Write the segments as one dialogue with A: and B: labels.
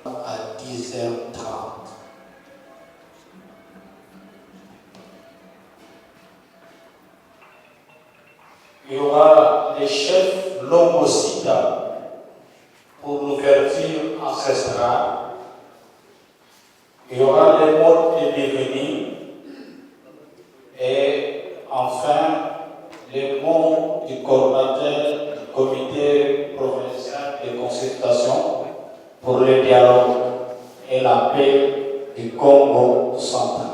A: À 10h30. Il y aura les chefs longocides pour l'ouverture ancestrale. Il y aura les modes de devenir et enfin les mots du coordinateur du comité provincial de consultation pour le dialogue et la paix du Congo central.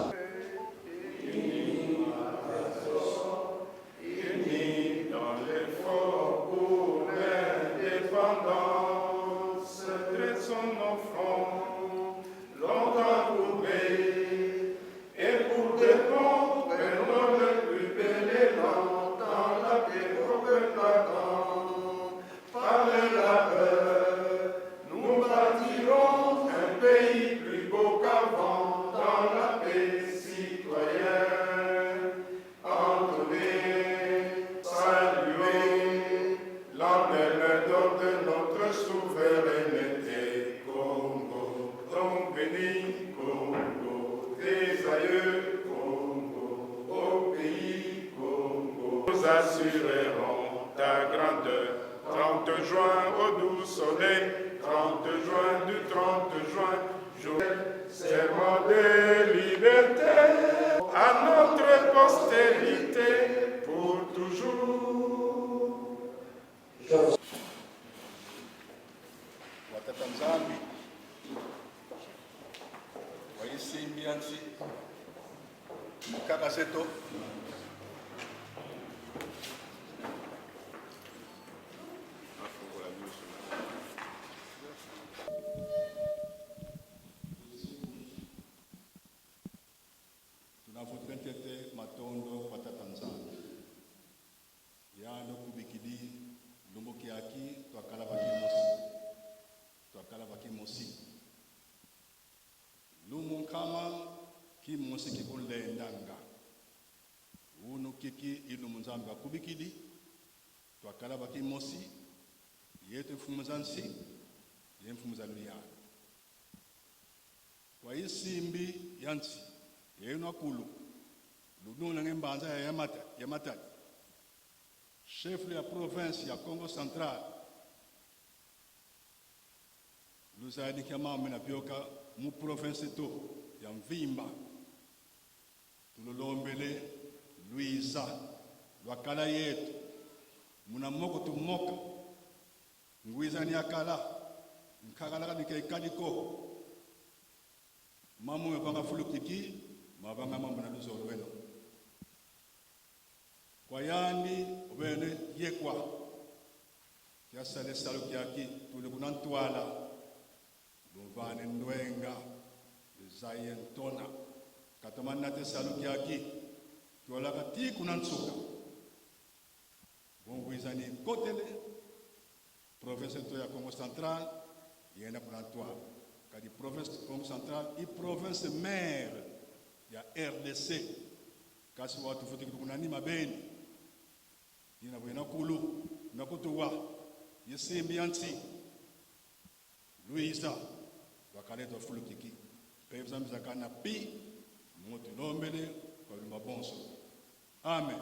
B: joyeux Congo, au pays Congo. Nous assurerons ta grandeur. 30 juin au doux soleil, 30 juin du 30 juin, jour serment de liberté, à notre postérité pour toujours.
C: Watatanzani waisimbiansi mkaka seto tunavutentete matondo watatanzani yano kubikidi lumbukiaki twakala bakimosi lumunkama kimosi kikulendanga unu kiki ilumunzambi bakubikidi twakala bakimosi yetu mfumu zansi ye mfumu za luyana kwa isimbi yansi yenu akulu lununa ngembanza ya matali chef ya province ya Congo Central luzani kama mena bioka mu province to ya Mvimba tulolombele Luisa lwakala yetu muna moko tumoka ngwiza ni akala nkagala kanikaliko mamu mepanga fulukiki mabanga mambo na luzolo weno kwa yandi obene yekwa kiasale salo kiaki tuli kunantwala luvane ndwenga zayen tona katamana te salo kiaki tiola kati kunantsuka bongwizani kotele province to ya Congo Central yena kunantwala kadi province Congo Central i province maire ya RDC kasi watu futi kunani mabeni yina bwena kulu nakutuwa yesimbi yansi Luisa wakaleto fulukiki pevza mzakana pi mutu lombele kwa mabonso amen.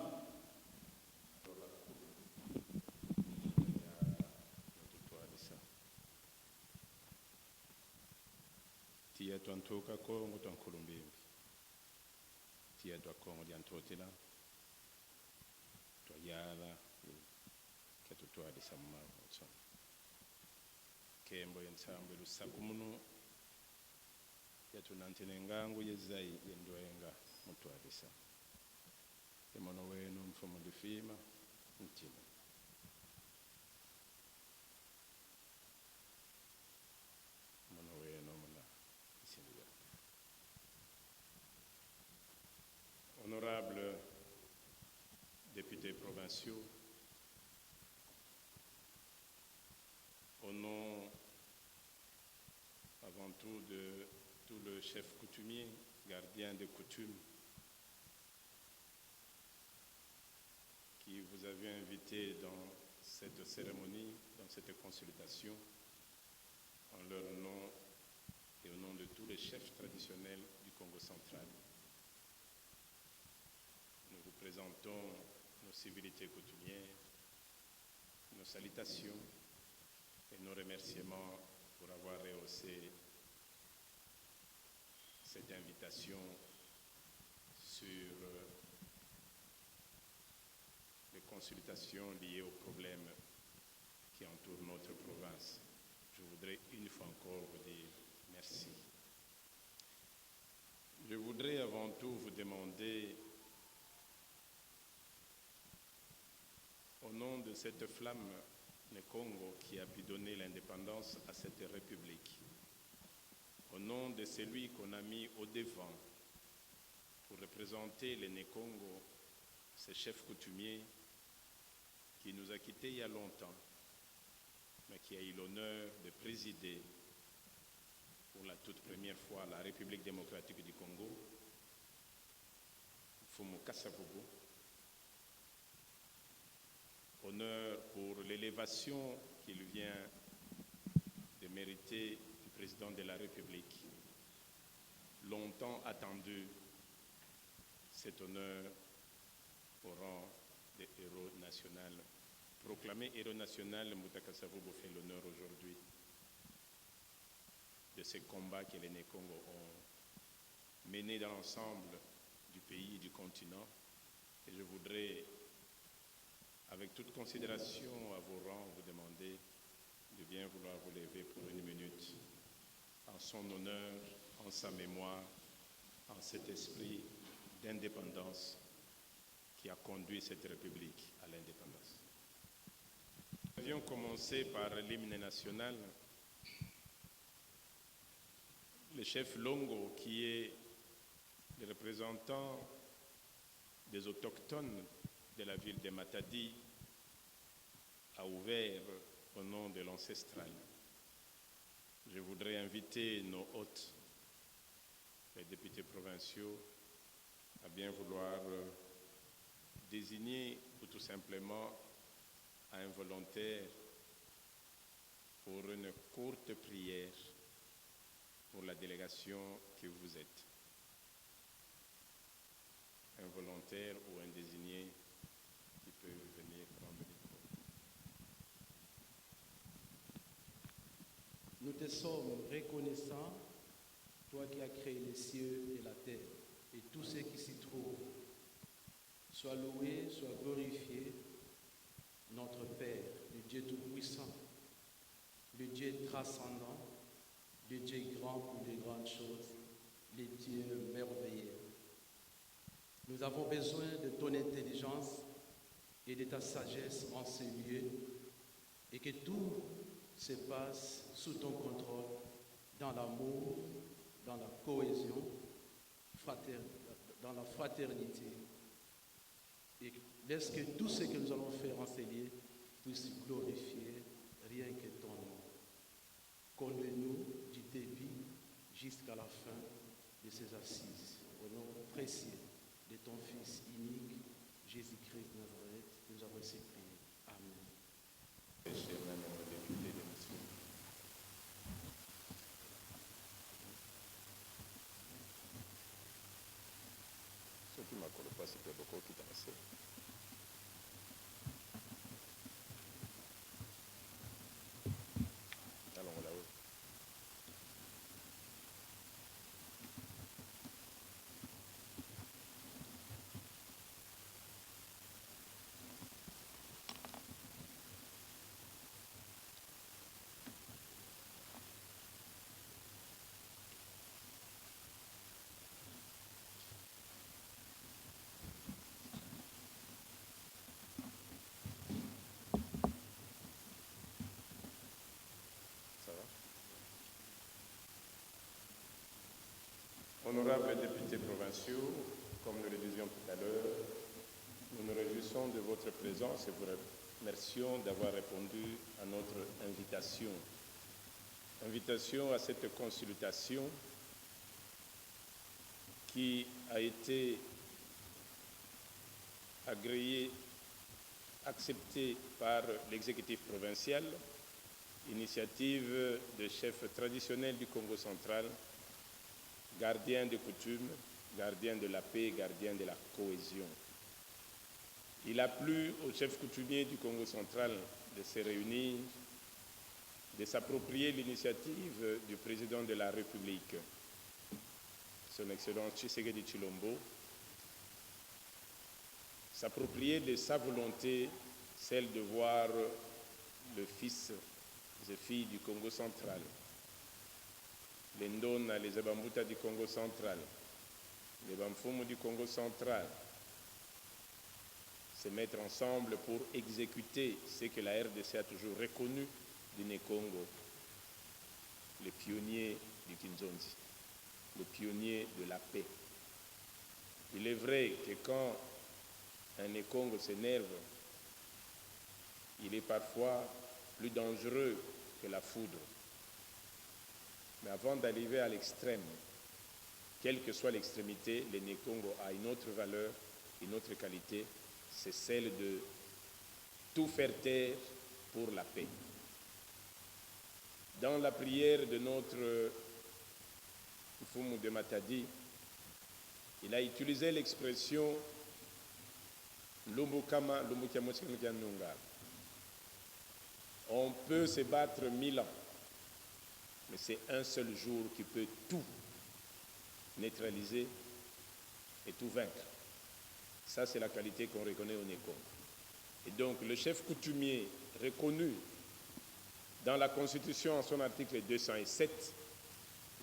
D: Tia tuantoka Kongo tuankulumbimbi tia twa Kongo diantotela twayala ketutwadisa mumavutso kembo yensambe lusaku muno yatunantene ngangu yezai yendwenga mutwadisa emono wenu mfumu difima mtima mono wenu muna isindiya. Honorables députés provinciaux, au nom avant tout de tout le chef coutumier, gardien des coutumes, qui vous avez invité dans cette cérémonie, dans cette consultation, en leur nom et au nom de tous les chefs traditionnels du Congo central. Nous vous présentons nos civilités coutumières, nos salutations et nos remerciements pour avoir rehaussé cette invitation sur les consultations liées aux problèmes qui entourent notre province. Je voudrais une fois encore vous dire merci. Je voudrais avant tout vous demander, au nom de cette flamme, le Congo qui a pu donner l'indépendance à cette république, au nom de celui qu'on a mis au devant pour représenter les Né-Congo, ce chef coutumier qui nous a quittés il y a longtemps, mais qui a eu l'honneur de présider pour la toute première fois la République démocratique du Congo, Mfumu Kasavubu. Honneur pour l'élévation qu'il vient de mériter du président de la République, longtemps attendu cet honneur au rang des héros national. Proclamé héros national, Moutaka Savobo fait l'honneur aujourd'hui de ces combats que les Nékongo ont menés dans l'ensemble du pays et du continent. Et je voudrais, avec toute considération à vos rangs, vous demander de bien vouloir vous lever pour 1 minute en son honneur, en sa mémoire, en cet esprit d'indépendance qui a conduit cette République à l'indépendance. Nous avions commencé par l'hymne national. Le chef Longo, qui est le représentant des autochtones de la ville de Matadi, a ouvert au nom de l'ancestral. Je voudrais inviter nos hôtes, les députés provinciaux, à bien vouloir désigner ou tout simplement un volontaire pour une courte prière pour la délégation que vous êtes. Un volontaire ou un désigné qui peut venir prendre le micro.
E: Nous te sommes reconnaissants, toi qui as créé les cieux et la terre, et tout ce qui s'y trouve. Sois loué, sois glorifié, notre Père, le Dieu Tout-Puissant, le Dieu transcendant, le Dieu grand pour les grandes choses, le Dieu merveilleux. Nous avons besoin de ton intelligence et de ta sagesse en ces lieux, et que tout se passe sous ton contrôle, dans l'amour, dans la cohésion, dans la fraternité. Et laisse que tout ce que nous allons faire en ces lieux puisse glorifier rien que ton nom. Conduis-nous du début jusqu'à la fin de ces assises. Au nom précieux de ton Fils unique, Jésus-Christ de Nazareth, nous avons ainsi prié. Amen.
D: Cher même député de Monsieur. Ce qui m'a collé pas, c'était beaucoup qui dansaient. Allons là-haut. Ça va? Honorables députés provinciaux, comme nous le disions tout à l'heure, nous nous réjouissons de votre présence et vous remercions d'avoir répondu à notre invitation. Invitation à cette consultation qui a été agréée, acceptée par l'exécutif provincial, initiative de chef traditionnel du Congo central, gardien des coutumes, gardien de la paix, gardien de la cohésion. Il a plu au chef coutumier du Congo central de se réunir, de s'approprier l'initiative du président de la République, son Excellence Tshisekedi Tshilombo, s'approprier de sa volonté, celle de voir le fils et filles du Congo central, les Ndona, les Abambuta du Congo central, les Bamfumu du Congo central, se mettre ensemble pour exécuter ce que la RDC a toujours reconnu du Nékongo, les pionniers du Kinzonzi, les pionniers de la paix. Il est vrai que quand un Nékongo s'énerve, il est parfois plus dangereux que la foudre. Mais avant d'arriver à l'extrême, quelle que soit l'extrémité, le Nékongo a une autre valeur, une autre qualité, c'est celle de tout faire taire pour la paix. Dans la prière de notre Mfumu de Matadi, Il a utilisé l'expression Lumbukama, Lumbukiamotsikanunga. On peut se battre 1000 ans, mais c'est un seul jour qui peut tout neutraliser et tout vaincre. Ça, c'est la qualité qu'on reconnaît au Néko. Et donc, le chef coutumier reconnu dans la Constitution en son article 207,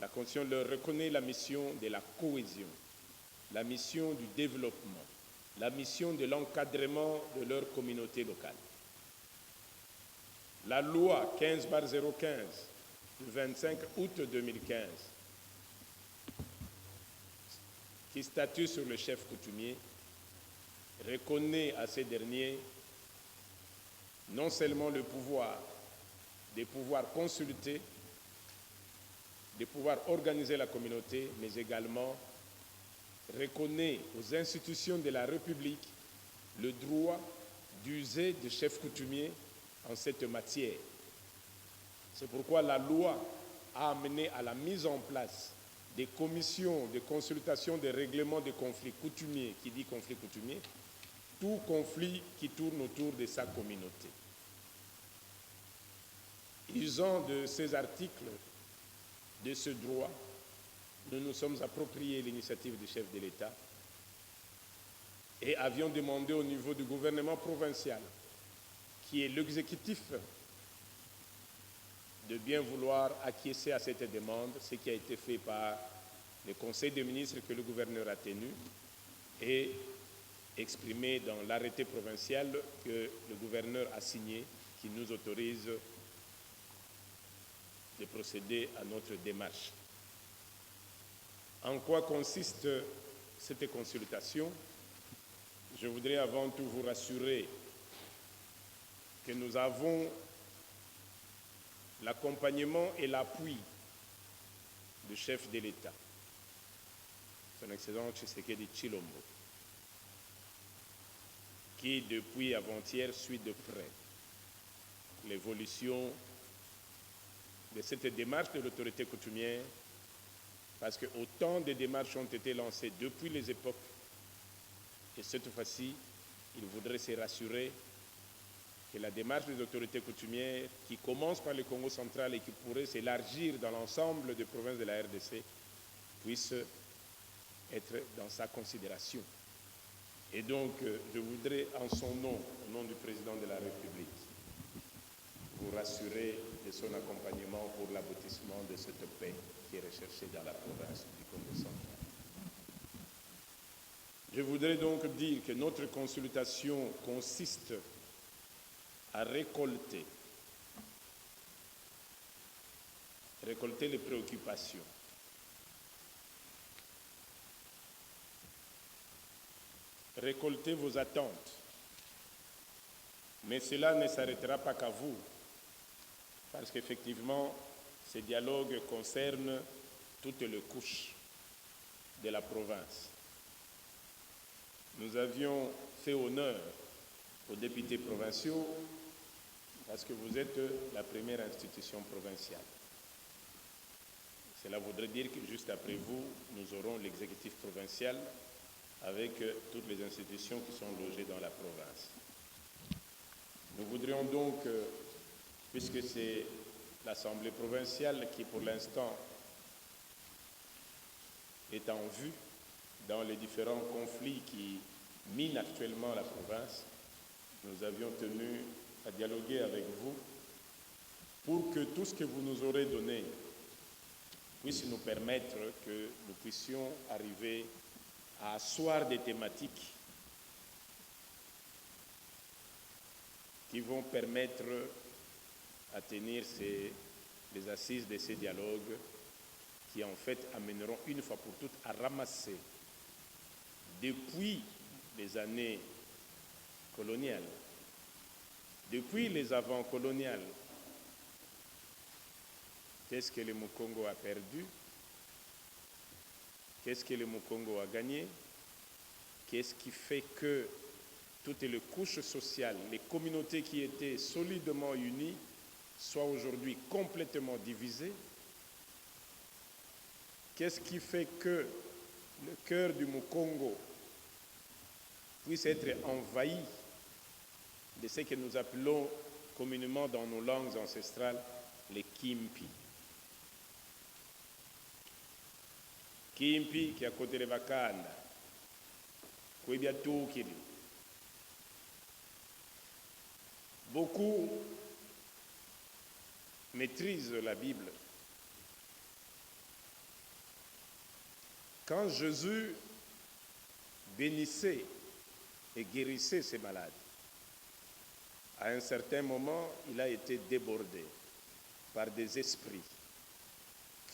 D: la Constitution leur reconnaît la mission de la cohésion, la mission du développement, la mission de l'encadrement de leur communauté locale. La loi 15/015 du 25 août 2015 qui statue sur le chef coutumier reconnaît à ces derniers non seulement le pouvoir de pouvoir consulter, de pouvoir organiser la communauté, mais également reconnaît aux institutions de la République le droit d'user de chefs coutumiers en cette matière. C'est pourquoi la loi a amené à la mise en place des commissions de consultation des règlements des conflits coutumiers. Qui dit conflit coutumier, tout conflit qui tourne autour de sa communauté. Usant de ces articles, de ce droit, nous nous sommes appropriés l'initiative du chef de l'État et avions demandé au niveau du gouvernement provincial, qui est l'exécutif, de bien vouloir acquiescer à cette demande, ce qui a été fait par le Conseil des ministres que le gouverneur a tenu et exprimé dans l'arrêté provincial que le gouverneur a signé, qui nous autorise de procéder à notre démarche. En quoi consiste cette consultation? Je voudrais avant tout vous rassurer que nous avons l'accompagnement et l'appui du chef de l'État, son Excellence Tshisekedi Tshilombo, qui depuis avant-hier suit de près l'évolution de cette démarche de l'autorité coutumière, parce que autant de démarches ont été lancées depuis les époques, et cette fois-ci, il voudrait se rassurer que la démarche des autorités coutumières, qui commence par le Congo central et qui pourrait s'élargir dans l'ensemble des provinces de la RDC, puisse être dans sa considération. Et donc, je voudrais, en son nom, au nom du président de la République, vous rassurer de son accompagnement pour l'aboutissement de cette paix qui est recherchée dans la province du Congo central. Je voudrais donc dire que notre consultation consiste à récolter les préoccupations, récolter vos attentes, mais cela ne s'arrêtera pas qu'à vous, parce qu'effectivement, ce dialogue concerne toutes les couches de la province. Nous avions fait honneur aux députés provinciaux parce que vous êtes la première institution provinciale. Cela voudrait dire que juste après vous, nous aurons l'exécutif provincial avec toutes les institutions qui sont logées dans la province. Nous voudrions donc, puisque c'est l'Assemblée provinciale qui pour l'instant est en vue dans les différents conflits qui minent actuellement la province, nous avions tenu à dialoguer avec vous pour que tout ce que vous nous aurez donné puisse nous permettre que nous puissions arriver à asseoir des thématiques qui vont permettre à tenir les assises de ces dialogues qui en fait amèneront une fois pour toutes à ramasser depuis les années coloniales, depuis les avant-coloniales, qu'est-ce que le Mukongo a perdu, qu'est-ce que le Mukongo a gagné, qu'est-ce qui fait que toutes les couches sociales, les communautés qui étaient solidement unies, soient aujourd'hui complètement divisées. Qu'est-ce qui fait que le cœur du Mukongo puisse être envahi de ce que nous appelons communément dans nos langues ancestrales les Kimpi. Kimpi qui a côté de Vakanda, Kwebia Tukiri. Beaucoup maîtrisent la Bible. Quand Jésus bénissait et guérissait ses malades, à un certain moment, il a été débordé par des esprits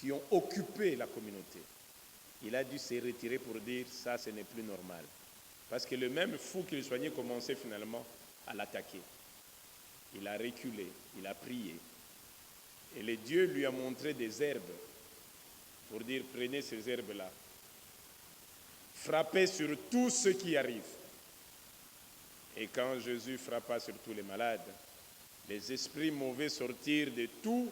D: qui ont occupé la communauté. Il a dû se retirer pour dire « ça, ce n'est plus normal ». Parce que le même fou qu'il soignait commençait finalement à l'attaquer. Il a reculé, il a prié. Et le Dieu lui a montré des herbes pour dire « prenez ces herbes-là, frappez sur tous ceux qui arrivent ». Et quand Jésus frappa sur tous les malades, les esprits mauvais sortirent de tout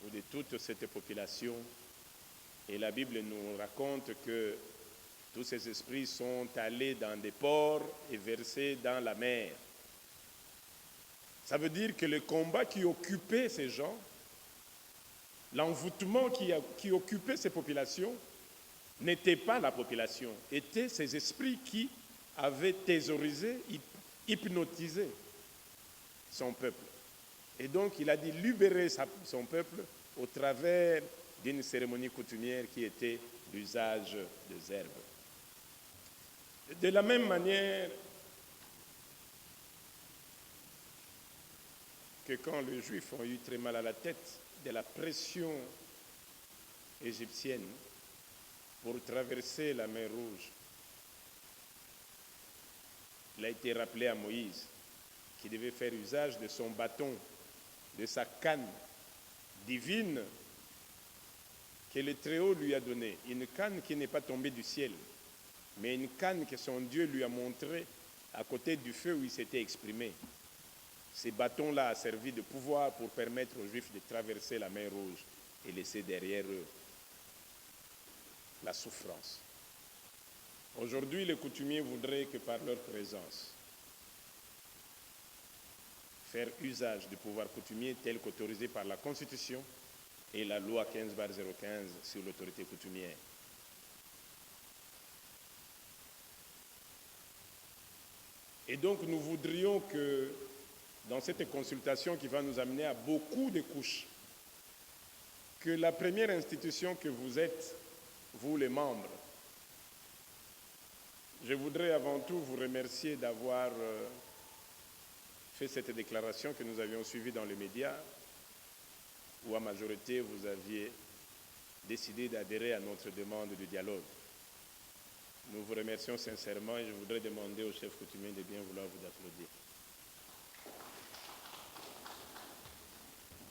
D: ou de toute cette population. Et la Bible nous raconte que tous ces esprits sont allés dans des ports et versés dans la mer. Ça veut dire que le combat qui occupait ces gens, l'envoûtement qui occupait ces populations, n'était pas la population, étaient ces esprits qui avaient thésaurisé, hypnotisé son peuple. Et donc il a dit libérer son peuple au travers d'une cérémonie coutumière qui était l'usage des herbes. De la même manière que quand les Juifs ont eu très mal à la tête de la pression égyptienne pour traverser la mer Rouge, il a été rappelé à Moïse qui devait faire usage de son bâton, de sa canne divine que le Très-Haut lui a donnée. Une canne qui n'est pas tombée du ciel, mais une canne que son Dieu lui a montrée à côté du feu où il s'était exprimé. Ces bâtons-là ont servi de pouvoir pour permettre aux Juifs de traverser la mer Rouge et laisser derrière eux la souffrance. Aujourd'hui, les coutumiers voudraient que par leur présence, faire usage du pouvoir coutumier tel qu'autorisé par la Constitution et la loi 15/015 sur l'autorité coutumière. Et donc nous voudrions que dans cette consultation qui va nous amener à beaucoup de couches, que la première institution que vous êtes, vous les membres, je voudrais avant tout vous remercier d'avoir fait cette déclaration que nous avions suivie dans les médias, où à majorité vous aviez décidé d'adhérer à notre demande de dialogue. Nous vous remercions sincèrement et je voudrais demander au chef coutumier de bien vouloir vous applaudir.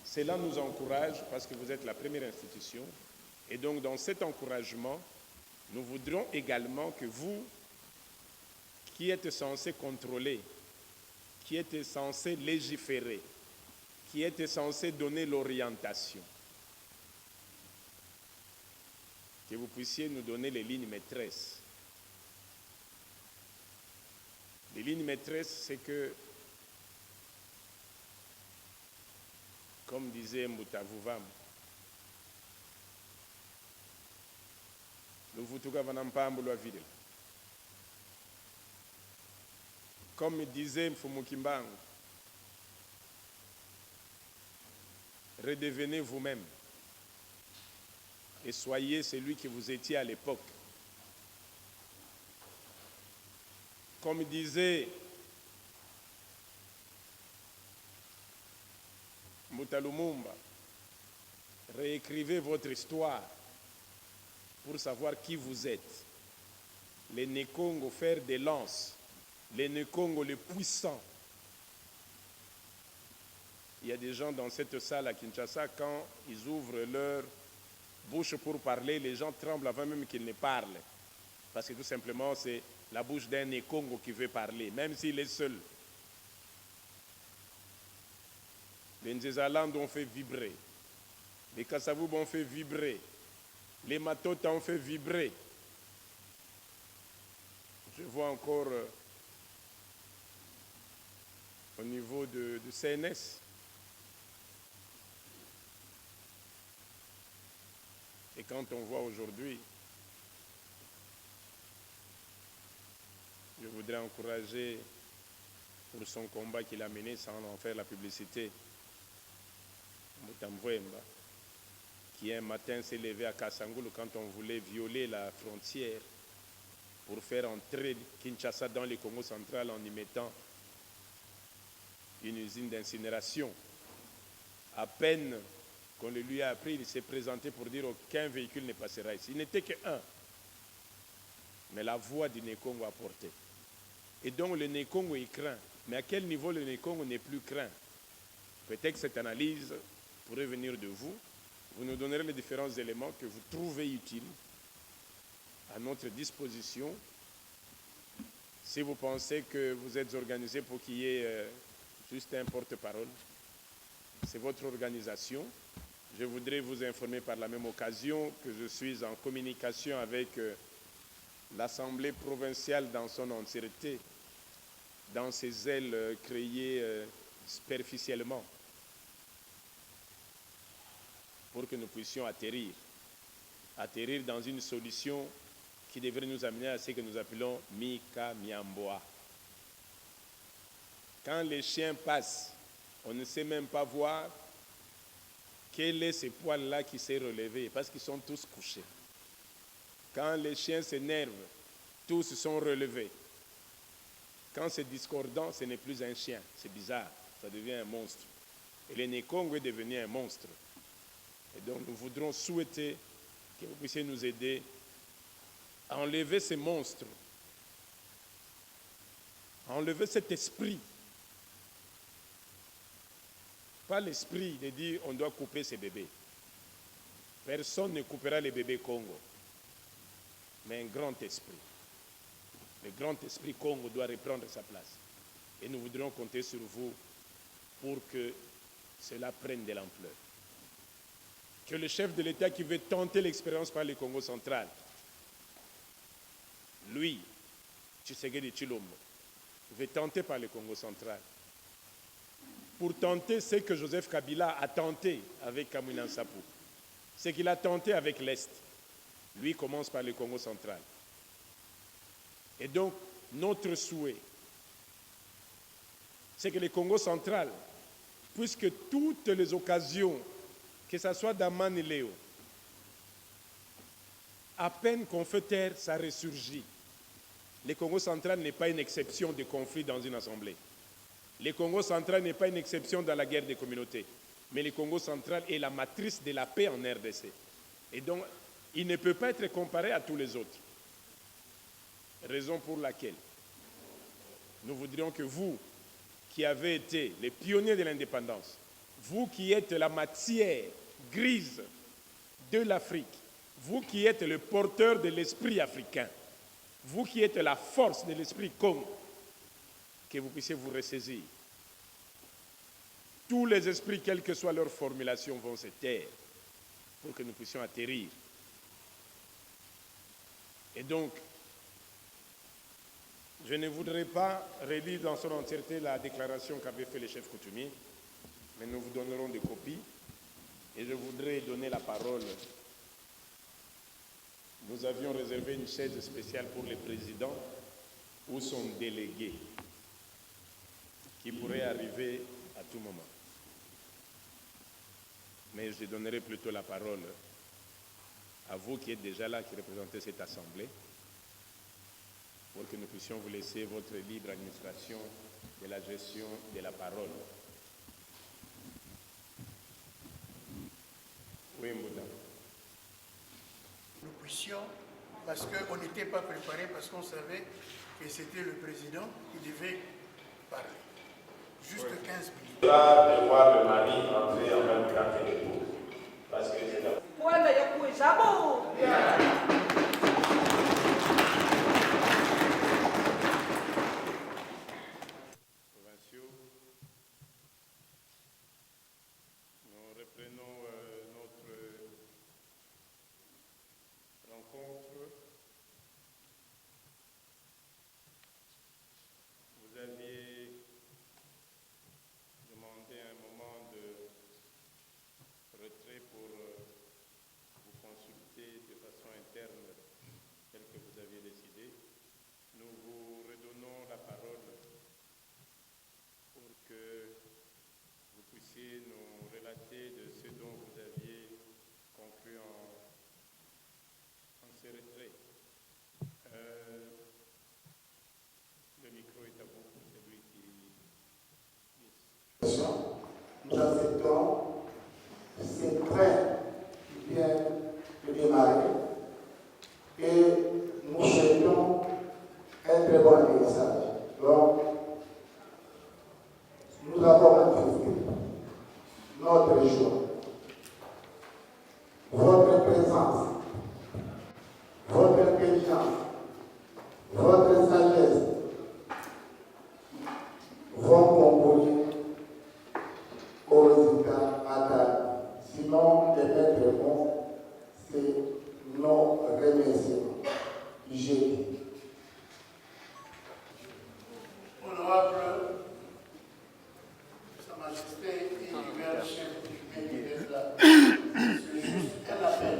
D: Cela nous encourage parce que vous êtes la première institution et donc dans cet encouragement, nous voudrions également que vous, qui êtes censés contrôler, qui êtes censés légiférer, qui êtes censés donner l'orientation, que vous puissiez nous donner les lignes maîtresses. Les lignes maîtresses, c'est que, comme disait Mbutavuvam, comme disait Mfumukimbangu, redevenez vous-même et soyez celui que vous étiez à l'époque. Comme disait Mutalumumba, réécrivez votre histoire pour savoir qui vous êtes. Les Nekongo fer des lances, les Nekongo les puissants. Il y a des gens dans cette salle à Kinshasa, quand ils ouvrent leur bouche pour parler, les gens tremblent avant même qu'ils ne parlent. Parce que tout simplement, c'est la bouche d'un Nekongo qui veut parler, même s'il est seul. Les Nzézalandes ont fait vibrer Les Kassavoub ont fait vibrer. Les Matotes ont fait vibrer. Je vois encore au niveau de CNS. Et quand on voit aujourd'hui, je voudrais encourager pour son combat qu'il a mené sans en faire la publicité, Mutambwemba, qui un matin s'est levé à Kassangoulou quand on voulait violer la frontière pour faire entrer Kinshasa dans le Congo central en y mettant une usine d'incinération. À peine qu'on le lui a appris, il s'est présenté pour dire aucun véhicule ne passera ici. Il n'était qu'un. Mais la voix du Nékongo a porté. Et donc le Nékongo est craint. Mais à quel niveau le Nékongo n'est plus craint? Peut-être que cette analyse pourrait venir de vous. Vous nous donnerez les différents éléments que vous trouvez utiles à notre disposition. Si vous pensez que vous êtes organisé pour qu'il y ait juste un porte-parole, c'est votre organisation. Je voudrais vous informer par la même occasion que je suis en communication avec l'Assemblée provinciale dans son entièreté, dans ses ailes créées superficiellement, pour que nous puissions atterrir dans une solution qui devrait nous amener à ce que nous appelons Mika Miamboa. Quand les chiens passent, on ne sait même pas voir quel est ce poil-là qui s'est relevé, parce qu'ils sont tous couchés. Quand les chiens s'énervent, tous se sont relevés. Quand c'est discordant, ce n'est plus un chien, c'est bizarre, ça devient un monstre. Et le Nékongo est devenu un monstre. Et donc nous voudrons souhaiter que vous puissiez nous aider à enlever ces monstres, à enlever cet esprit. Pas l'esprit de dire on doit couper ces bébés. Personne ne coupera les bébés Congo. Mais un grand esprit. Le grand esprit Congo doit reprendre sa place. Et nous voudrions compter sur vous pour que cela prenne de l'ampleur. Que le chef de l'État qui veut tenter l'expérience par le Congo central, lui, Tshisekedi Tshilombo, veut tenter par le Congo central. Pour tenter ce que Joseph Kabila a tenté avec Kamwina Nsapu, ce qu'il a tenté avec l'Est. Lui commence par le Congo central. Et donc, notre souhait, c'est que le Congo central, puisque toutes les occasions, que ce soit d'Aman et Léo, à peine qu'on fait taire, ça ressurgit. Le Congo central n'est pas une exception de conflit dans une assemblée. Le Congo central n'est pas une exception dans la guerre des communautés. Mais le Congo central est la matrice de la paix en RDC. Et donc, il ne peut pas être comparé à tous les autres. Raison pour laquelle nous voudrions que vous, qui avez été les pionniers de l'indépendance, vous qui êtes la matière grise de l'Afrique, vous qui êtes le porteur de l'esprit africain, vous qui êtes la force de l'esprit Congo, que vous puissiez vous ressaisir. Tous les esprits, quelle que soit leur formulation, vont se taire pour que nous puissions atterrir. Et donc, je ne voudrais pas relire dans son entièreté la déclaration qu'avait fait le chef coutumier, mais nous vous donnerons des copies. Et je voudrais donner la parole. Nous avions réservé une chaise spéciale pour le président ou son délégué, qui pourrait arriver à tout moment. Mais je donnerai plutôt la parole à vous qui êtes déjà là, qui représentez cette assemblée, pour que nous puissions vous laisser votre libre administration de la gestion de la parole. Oui, Mbouda.
F: Nous puissions, parce qu'on n'était pas préparé, parce qu'on savait que c'était le président qui devait parler. Juste 15 minutes.
A: De voir le mari entrer en même temps que l'épouse. Parce que c'est la...
D: Provinciaux, nous reprenons notre
G: démarrer et nous souhaitons un très bon atterrissage. Donc, nous avons manifesté notre joie, votre présence, votre intelligence, votre sagesse vont concourir au résultat atteint. Sinon, les maîtres mots, c'est nos remerciements. J'ai
F: Honorable Sa Majesté et l'hiver chef du cabinet de la c'est juste un appel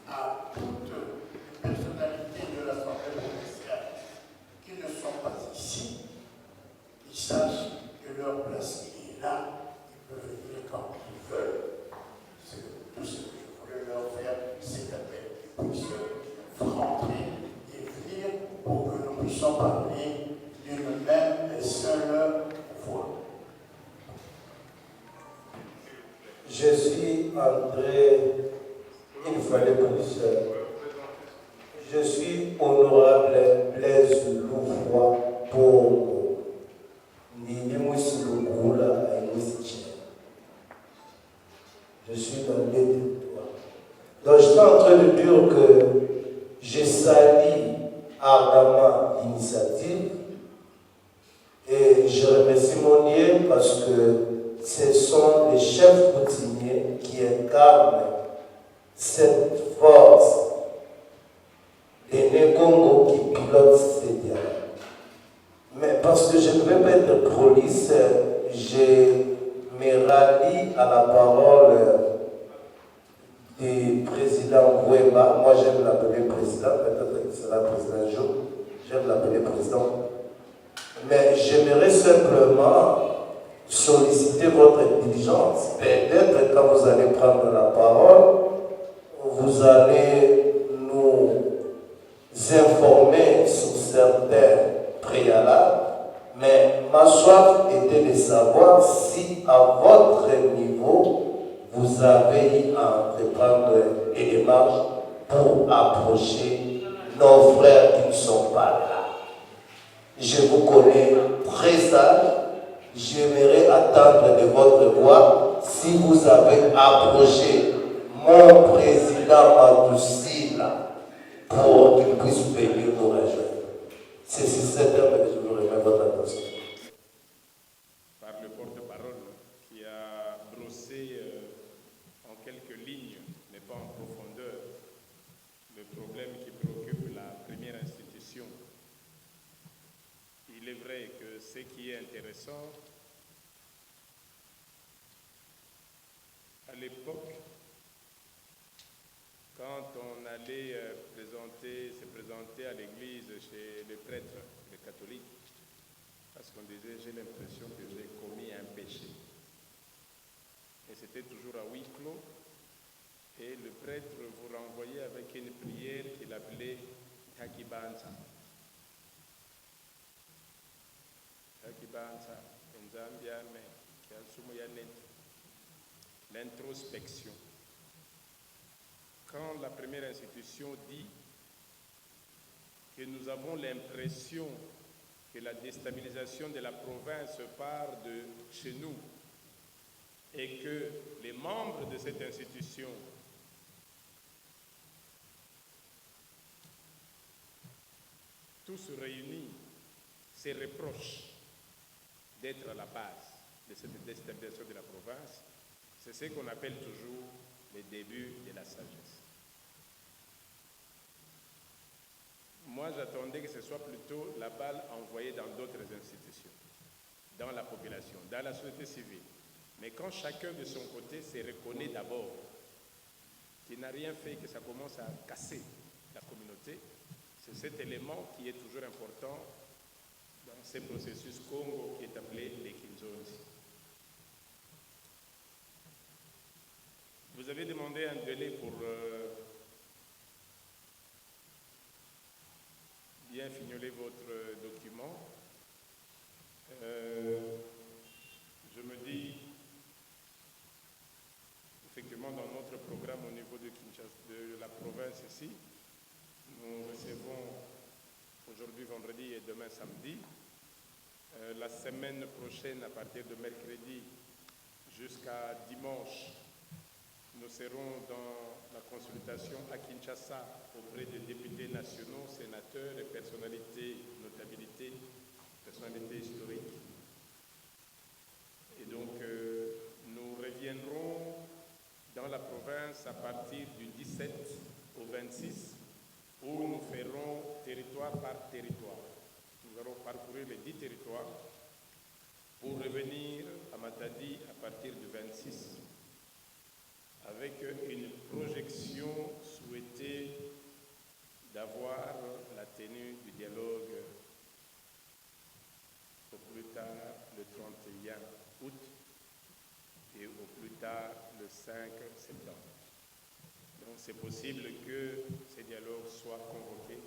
F: à toutes les personnalités de l'Assemblée provinciale qui ne sont pas ici. Ils sachent que leur place est là, ils peuvent venir quand ils veulent. C'est tout ce que je voulais leur faire, cet appel. Ils puissent rentrer et venir pour que nous puissions parler d'une même et seule voix.
H: Je suis André, il fallait plus. Je suis honorable Blaise Louvois pour Ninimus Lugula et Moussiché. Je suis dans les territoires. Donc je suis en train de dire que je salue ardemment l'initiative et je remercie mon Dieu parce que ce sont les chefs coutumiers qui incarnent cette force des Nékongo qui pilotent ces dialogues. Mais parce que je ne veux pas être prolixe, je me rallie à la parole du président Wema. Moi j'aime l'appeler président, peut-être que c'est sera président un jour. J'aime l'appeler président. Mais j'aimerais simplement solliciter votre intelligence. Peut-être quand vous allez prendre la parole, vous allez nous informer sur certains préalables, mais ma soif était de savoir si à votre niveau, vous avez eu à reprendre les démarches pour approcher nos frères qui ne sont pas là. Je vous connais très sage. J'aimerais attendre de votre voix si vous avez approché mon président Matousila pour qu'il puisse venir nous rejoindre. C'est sur cette heure que je vous remets votre attention.
D: Par le porte-parole qui a brossé en quelques lignes, mais pas en profondeur, le problème qui préoccupe la première institution. Il est vrai que ce qui est intéressant, à l'époque, quand on allait se présenter à l'église chez les prêtres, les catholiques, parce qu'on disait j'ai l'impression que j'ai commis un péché. Et c'était toujours à huis clos, et le prêtre vous renvoyait avec une prière qu'il appelait Takibanza. L'introspection. Quand la première institution dit que nous avons l'impression que la déstabilisation de la province part de chez nous et que les membres de cette institution tous réunis se reprochent d'être à la base de cette déstabilisation de la province, c'est ce qu'on appelle toujours le début de la sagesse. Moi, j'attendais que ce soit plutôt la balle envoyée dans d'autres institutions, dans la population, dans la société civile. Mais quand chacun de son côté se reconnaît d'abord qu'il n'a rien fait, que ça commence à casser la communauté, c'est cet élément qui est toujours important dans ce processus Congo qui est appelé les Kinzonzi. Vous avez demandé un délai pour bien fignoler votre document. Je me dis, effectivement, dans notre programme au niveau de Kinshasa, de la province, province ici. Nous recevons aujourd'hui vendredi et demain samedi. La semaine prochaine, à partir de mercredi jusqu'à dimanche, nous serons dans la consultation à Kinshasa auprès des députés nationaux, sénateurs et personnalités, notabilités, personnalités historiques. Et donc, nous reviendrons dans la province à partir du 17 au 26, où nous ferons territoire par territoire. Nous allons parcourir les 10 territoires pour revenir à Matadi à partir du 26, avec une projection souhaitée d'avoir la tenue du dialogue au plus tard le 31 août et au plus tard le 5 septembre. Donc c'est possible que ces dialogues soient convoqués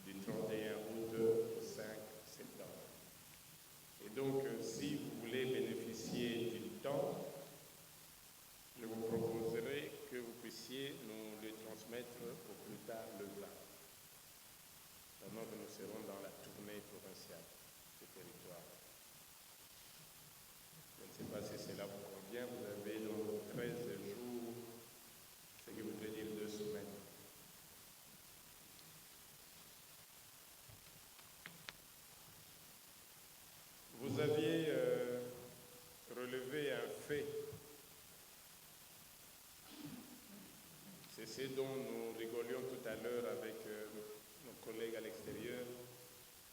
D: du 31 août au 5 septembre. Et donc si vous voulez bénéficier du temps, je vous proposerai que vous puissiez nous le transmettre au plus tard le 20, pendant que nous serons dans la tournée provinciale du territoire. Je ne sais pas si cela vous convient, vous avez donc 13 jours, ce qui voudrait dire 2 semaines. Vous aviez relevé un fait. C'est ce dont nous rigolions tout à l'heure avec nos collègues à l'extérieur.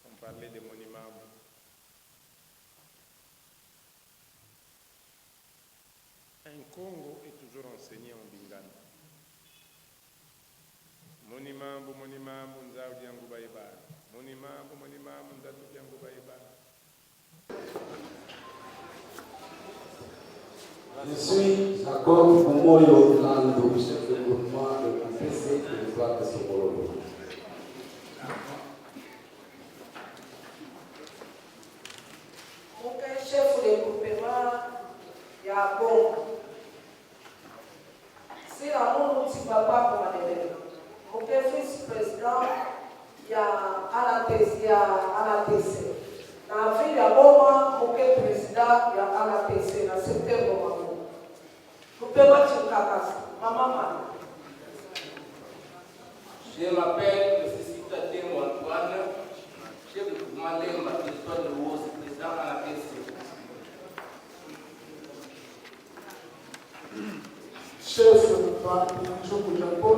D: On parlait des monuments. Un Congo est toujours enseigné en Bingana. Monimambo, monimambo, nzao diangu baibara. Monimambo, monimambo, nzao diangu baibara.
I: Je suis Jacob Omoyo Lando, chef de groupement de l'APC et de l'État de Sokolo.
J: Mon chef de groupement, il y a bon. C'est la mon outil papa pour ma élève. Mon vice-président, il y a ANATC. Dans la ville, il y a Boma, mon président, il y a ANATC, dans le secteur Boma.
K: Je m'appelle M. Citaté Antoine, chef de groupement Lemba, territoire de Rose, président à la PC.
G: Chef de Djokou Japon,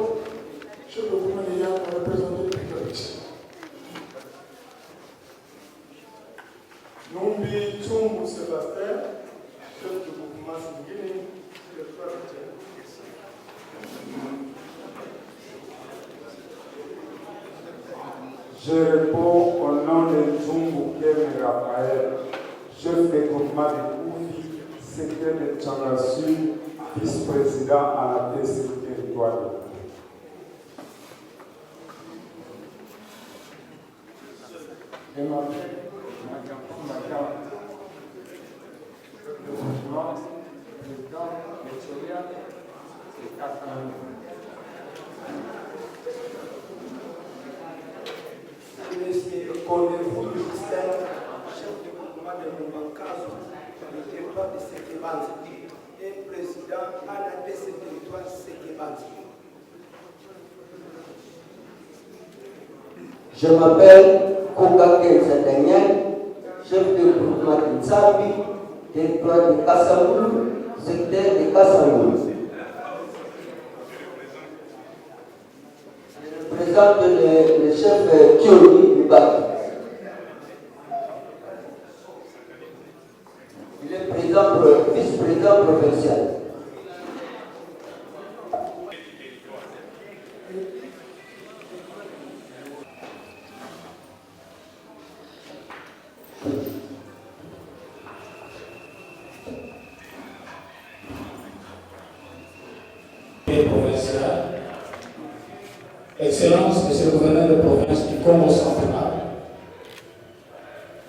G: chef de groupement de Yann, représentant de l'Église. Numbi Tsumbu Sébastien, chef de groupement Singini.
L: Je réponds au nom de Zungu Keme Raphaël, chef de groupement de Koufi, secrétaire de Tchangassu, vice-président à la TC territoire.
G: Je m'appelle Madame le mouvement président éditorial et 4 ans.
M: Monsieur Connais-vous Justin, chef de groupement de Moumankazo, dans le territoire de Sekebanzi, et président à la DC territoire Sekebanzi.
N: Je m'appelle Kokake Zadanian, chef de groupement de Nzambi, territoire de Kassamoulou, secteur de Kassamoulou. Je représente le chef Kioni Mbaki. Il est vice-président provincial.
A: Provincial. Excellence, Monsieur le gouverneur de province du Congo central.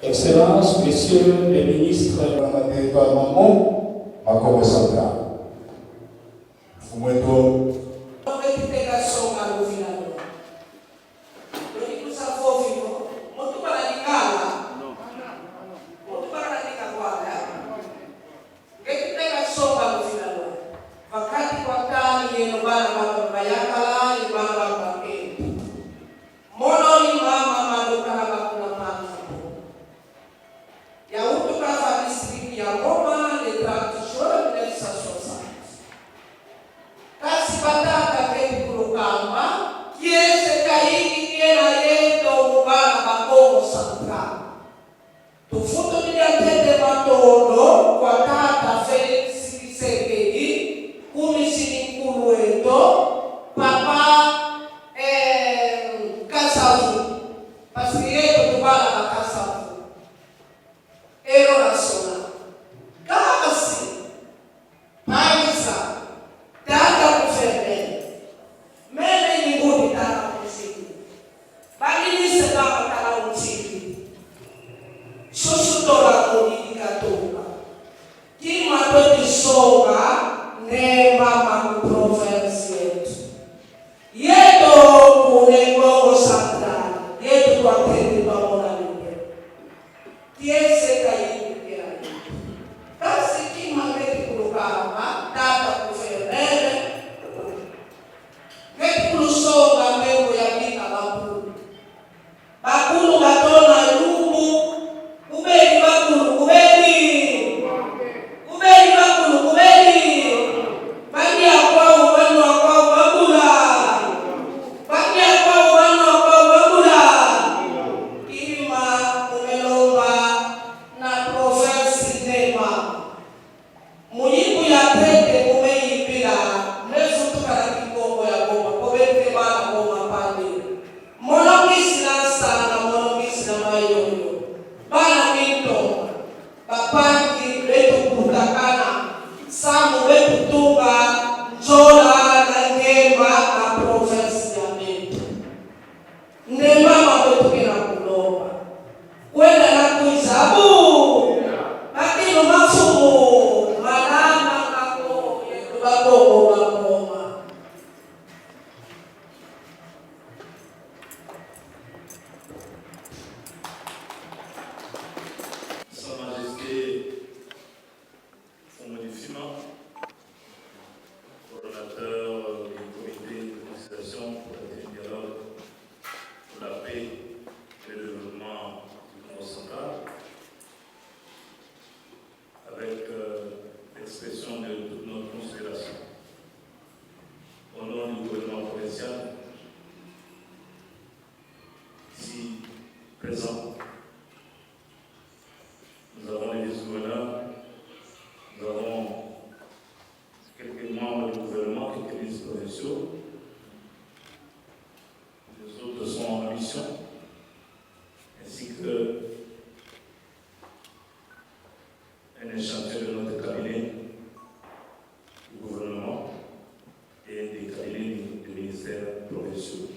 A: Excellence, Messieurs les ministres de la territoire Mamon, ma Congo central.
J: Récupération
O: présents. Nous avons les vice-gouverneurs, nous avons quelques membres du gouvernement, quelques ministres provinciaux. Les autres sont en mission, ainsi que un échantillon de notre cabinet du gouvernement et des cabinets des ministères provinciaux.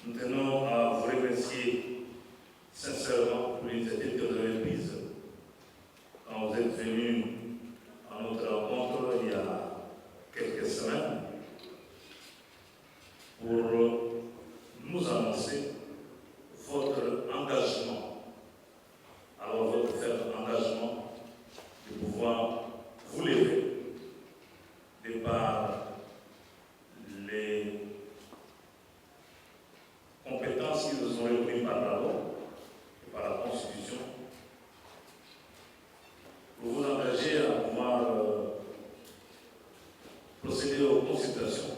O: Nous tenons à vous remercier sincèrement pour l'initiative que vous avez prise quand vous êtes venus à notre rencontre il y a quelques semaines pour nous annoncer votre engagement, alors votre ferme engagement de pouvoir vous lever de par les compétences qui vous sont reconnues par la loi et par la Constitution, pour vous engager à pouvoir procéder aux consultations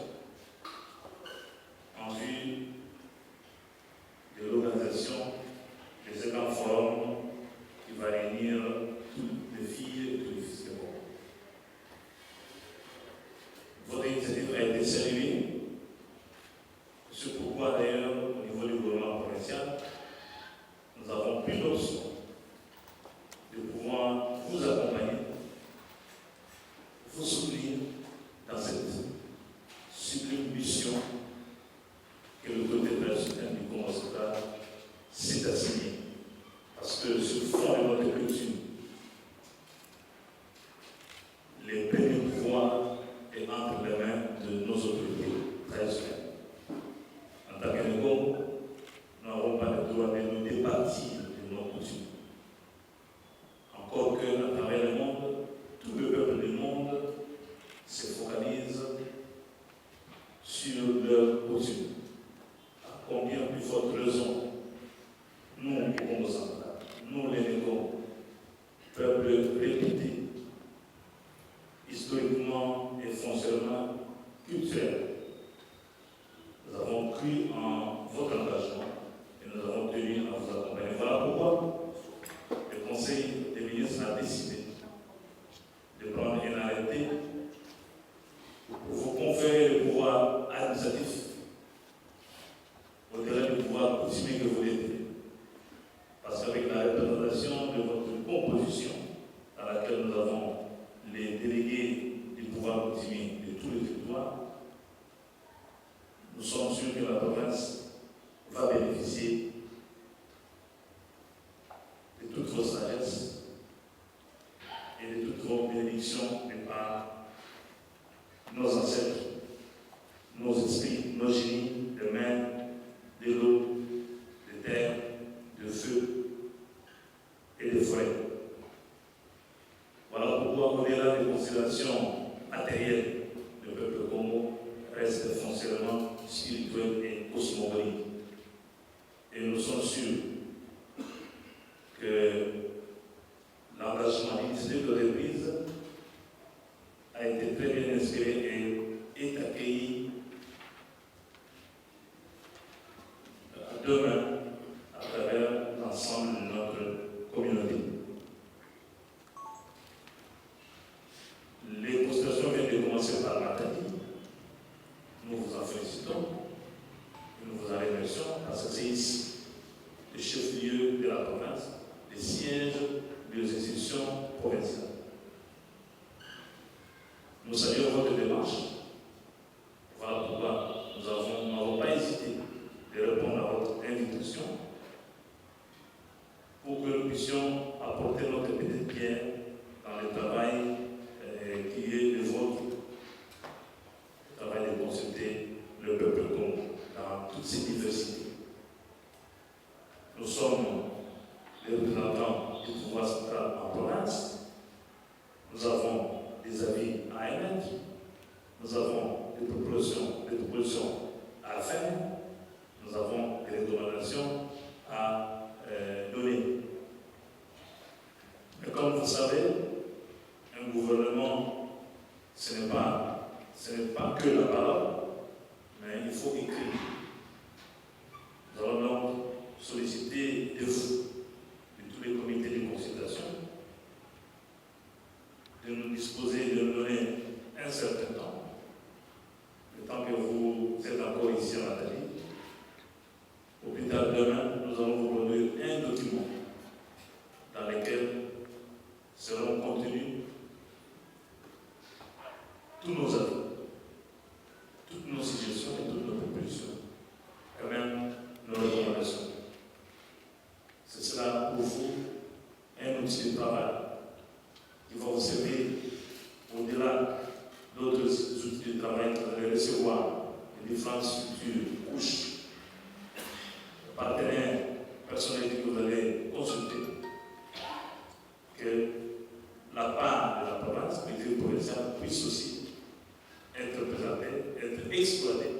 O: en vue de l'organisation des grands forums qui va réunir toutes les filles et tous les fils de Congo. Votre initiative a été saluée. C'est pourquoi d'ailleurs au niveau du gouvernement provincial, nous avons pris l'option de pouvoir vous accompagner, vous soutenir dans cette sublime mission que l'autorité nationale du Congo central s'est assignée. Parce que sur le fond de notre culture, les premiers pouvoirs est entre les mains de nos autorités traditionnelles. En tant que Congo, nous n'avons pas le droit de nous départir de nos coutumes. Encore que, à travers le monde, tout le peuple du monde se focalise sur leurs coutumes. À combien plus forte raison, nous, au Congo central, nous les Négons, peuple réputé, historiquement et foncièrement culturel, nous avons cru en votre engagement et nous avons tenu à vous accompagner. Voilà pourquoi le Conseil des ministres a décidé de prendre un arrêté pour vous conférer le pouvoir administratif au-delà du pouvoir coutumier que vous détenez. Parce qu'avec la représentation de votre composition, dans laquelle nous avons les délégués du pouvoir coutumier de tous les territoires, nous sommes sûrs que la province va bénéficier de toute votre sagesse et de toutes vos bénédictions de par nos ancêtres, nos esprits, nos génies, de mer, de l'eau, de terre, de feu et de forêt. Voilà pourquoi, au-delà des considérations matérielles, le peuple Congo reste foncièrement spirituel et cosmopolite. Et nous sommes sûrs que l'engagement d'initiative de reprise a été très bien inspiré et est accueilli à deux mains à travers l'ensemble de notre communauté. Les consultations viennent de commencer par Matadi. Nous vous en félicitons et nous vous en remercions parce que c'est ici, le chef-lieu de la province, le siège des institutions provinciales. Nous saluons votre démarche. Voilà pourquoi nous n'avons pas hésité de répondre à votre invitation pour que nous puissions apporter notre petite pierre dans le travail qui est le vôtre, le travail de consulter le peuple Congo dans toutes ses diversités. Nous sommes les représentants du pouvoir central en province. Nous avons des avis à émettre, nous avons des propositions à faire, nous avons des recommandations à donner. Mais comme vous savez, un gouvernement, ce n'est pas que la parole, mais il faut écrire. Nous solliciter de vous, de tous les comités de consultation, de nous disposer, de nous donner un certain temps, le temps que vous êtes encore ici à Nathalie. Au plus tard demain, nous allons vous produire un document dans lequel seront contenus tous nos avis, toutes nos suggestions et toutes nos propositions, et même nos recommandations. Ce sera pour vous un outil de travail qui va vous servir au-delà d'autres outils de travail que vous allez recevoir de différentes structures, couches, partenaires, personnels que vous allez consulter, que la part de la province, mais que le provincial puisse aussi être présenté, être exploité,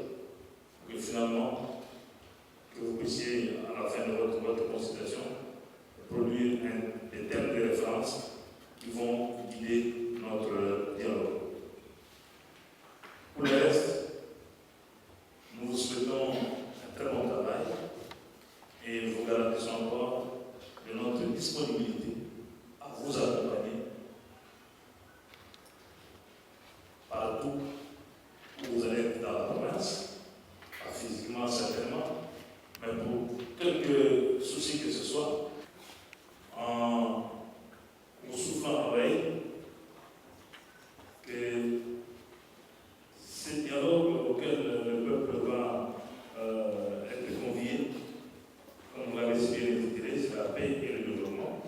O: pour que finalement, que vous puissiez, à la fin de votre consultation, produire des termes de référence qui vont guider notre dialogue. Pour le reste, nous vous souhaitons un très bon travail et nous vous garantissons encore de notre disponibilité à vous accompagner partout où vous allez être dans la province, pas physiquement certainement, mais pour quelques soucis que ce soit, en vous soufflant à l'oreille que ce dialogue auquel le peuple va être convié, comme vous l'avez si bien intitulé, c'est la paix et le développement.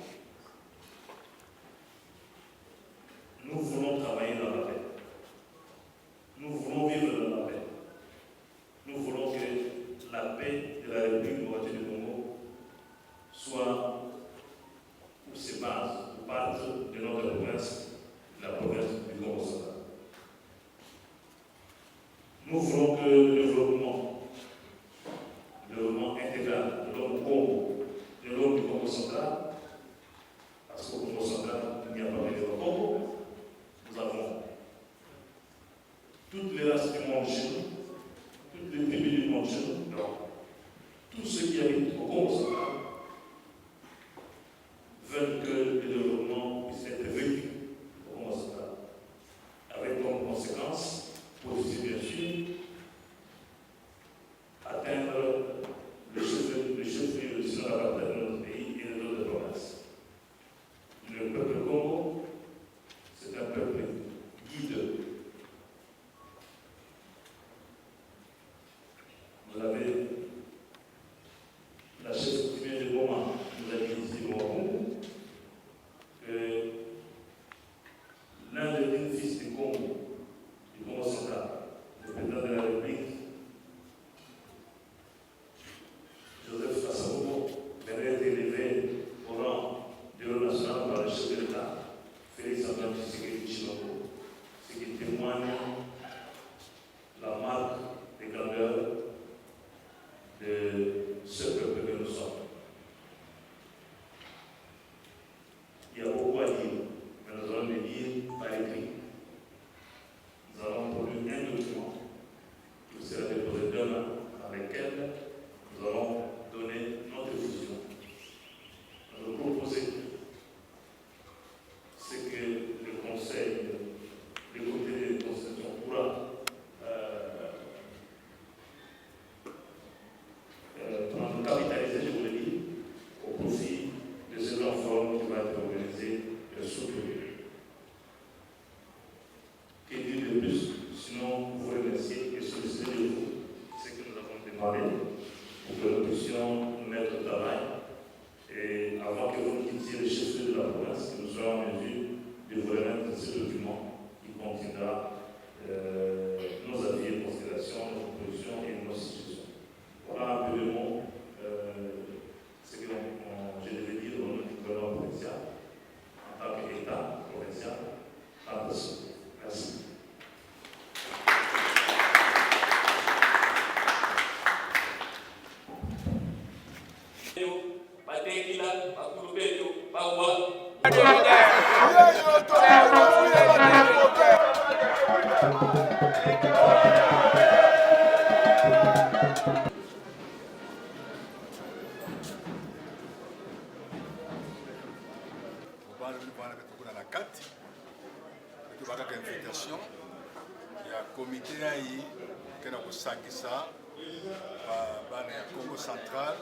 O: Nous voulons travailler dans la paix. Nous voulons vivre dans la paix. Nous voulons que la paix de la République du Congo soit ou se base ou parte de notre province, la province du Congo central. Nous voulons que le développement intégral de l'homme du Congo, de l'homme du Congo central, parce qu'au Congo central, il n'y a pas que le Congo, nous avons toutes les races du monde jeune, toutes les tribus du monde jeune, donc tous ceux qui habitent au Congo central veulent que le développement puisse être vécu au Congo central, avec comme conséquence positive bien sûr, atteindre le chef-lieu de notre pays et de notre province. Le peuple Congo, c'est un peuple guide. Vous avez la chef coutumière de Goma, nous a dit ici au Congo, que l'un des fils du Congo central, le président de la République, Joseph Fassaogo, venait d'être élevé au rang d'héros national par le chef de l'État, Félix Antoine Tshisekedi Tshilombo, ce qui témoigne la marque de grandeur
C: kosangisa bana ya Congo central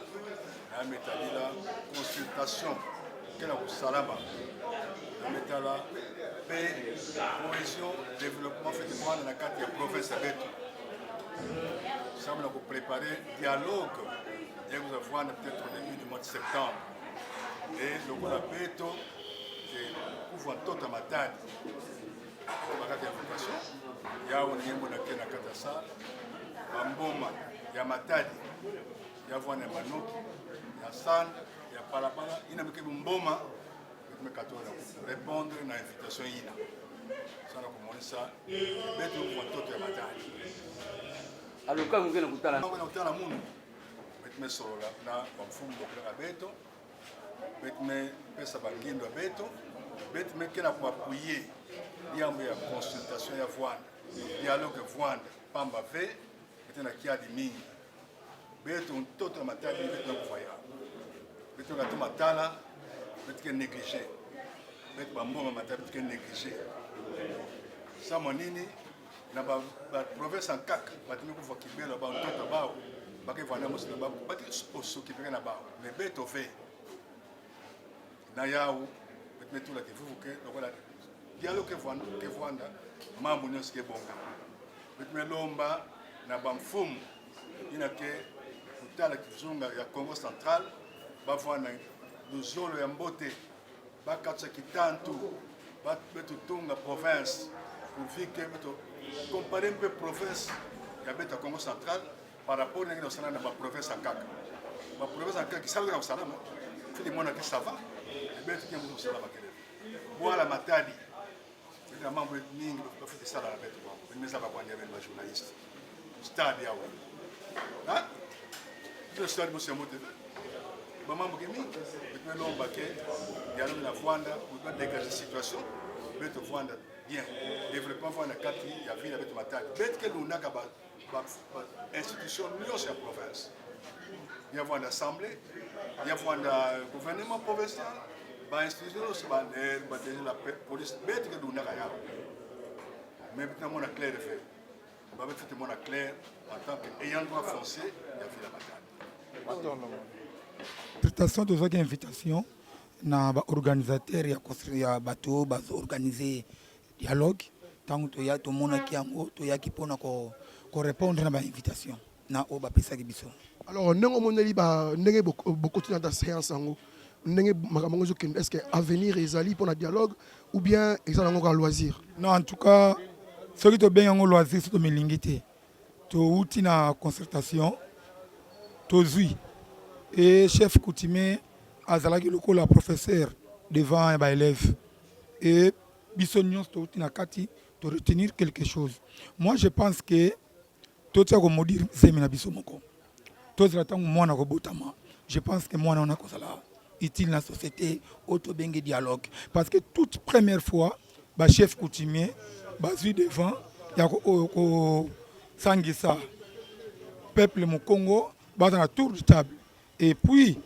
C: na metalila consultation kena kosalama na metala pe cohésion développement fete mwana na kati ya province ya beto semble préparer dialogue et vous avoir peut-être au début du mois de septembre et le coup la beto qui couvre tout à matadi bakati ya vocation yawo nyembo na kena katasa bamboma ya matadi ya vwana manoki ya san ya palapala ina mike mboma me katola répondre na invitation ina sana kumonesa beto kwa toto ya matadi
P: aloka ngena kutala
C: na mundu betme sola na mfumo kwa beto betme pesa bangindo beto betme kena kwa appuyer yambo ya consultation ya vwana dialogue vwana pamba ve betena kia di mingi beto toto ya matadi beto kwa ya beto ka matala beto ke négliger beto bamboma matadi beto ke négliger sa monini na ba province en kak batimi ko fakibelo ba ntoto bao bake vana musina ba bati oso kipeka na bao mais beto fe na yao beto la kifu ke lokola dialogue ke vanda mambo nyonso ke bonga beto lomba na bamfumu ina ke kutala kizunga ya Congo central ba vana luzolo ya mbote ba katsa kitantu ba beto tunga province pour vike beto comparer un peu province ya beta Congo central par rapport à la province en Kaka. La province en Kaka, ça veut dire que ça va. C'est des mondes qui ça va. Et bien, tout le monde ça va. Voilà matadi. C'est un membre de Ning, le fait de ça la bête. Mais ça va prendre les journalistes. Stade ya ouais. Hein? Le stade monsieur motivé. Maman Bugimi, le long baquet, dialogue la Rwanda, pour dégager la situation. Bête Rwanda. Bien, développement voilà quatre il y a ville avec matadi. Bête que nous n'a pas institution nous sur la province. Il y a une assemblée, il y a un gouvernement provincial, bah institution aussi bah la police. Bête que nous n'a rien. Mais maintenant on a clair de fait. Bah fait on a clair en tant qu'ayant droit foncier, il y a ville la matadi.
Q: Prestation de votre invitation na ba organisateur ya construire bateau ba organiser dialogue tant que ya to mona ki yango to ya ki pona ko répondre na ba invitation na o ba pesa ki biso.
R: Alors ndenge moneli ba ndenge beaucoup de la séance yango ndenge makambo zo ken est-ce que avenir ezali pour na dialogue ou bien ezala ngo ka loisir?
Q: Non, en tout cas ce qui to bien yango loisir c'est to melingité to outi na concertation to zui et chef coutumier azalaki lokola professeur devant ba élèves et bisognos to na kati to retenir quelque chose. Moi je pense que tout ça comme dire zemina bisomoko tout ça tant mwana ko botama je pense que mwana on a kozala utile na société auto bengue dialogue parce que toute première fois ba chef coutumier bazui devant ya ko sangisa peuple mu Congo ba dans la tour de table et puis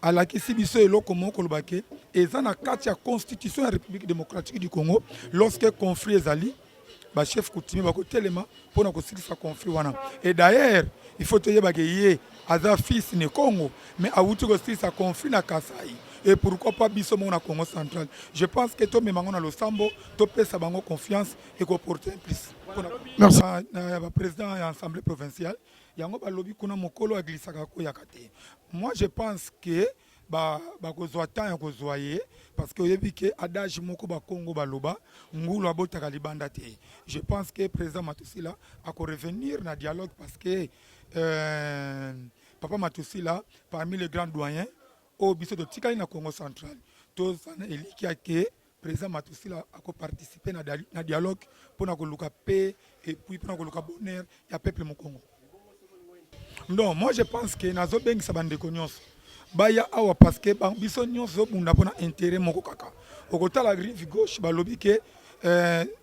Q: à la Kissibiso et l'Okomoko Lobake, et dans la constitution de la République démocratique du Congo, lorsque conflit est allé, le chef coutumier va tellement pour nous ce conflit. Et d'ailleurs, il faut dire qu'il y a un fils de Congo, mais à vous aussi ça conflit na Kasai. Et pourquoi pas Bissomo na Congo central? Je pense que tout le monde a le sambo, tout peut s'abango confiance et qu'on porte plus.
R: Merci.
Q: Le président de l'Assemblée provinciale, yango ba lobby kuna mokolo aglisaka ko yakate. Moi je pense que ba kozwa temps ya kozwaye parce que yebi que adage moko ba Congo ba loba ngulu abotaka libanda te. Je pense que président Matusila a ko revenir na dialogue parce que papa Matusila parmi les grands doyens au biso de tikali na Congo central. Tous sana elikia que président Matusila a ko participer na dialogue pour na ko luka paix et puis pour na ko luka bonheur ya peuple mu Congo. Non, moi je pense que nazo bengi sabande konyos. Baya awa parce que biso nyonso bunda pona intérêt moko kaka. Okota la rive gauche balobi que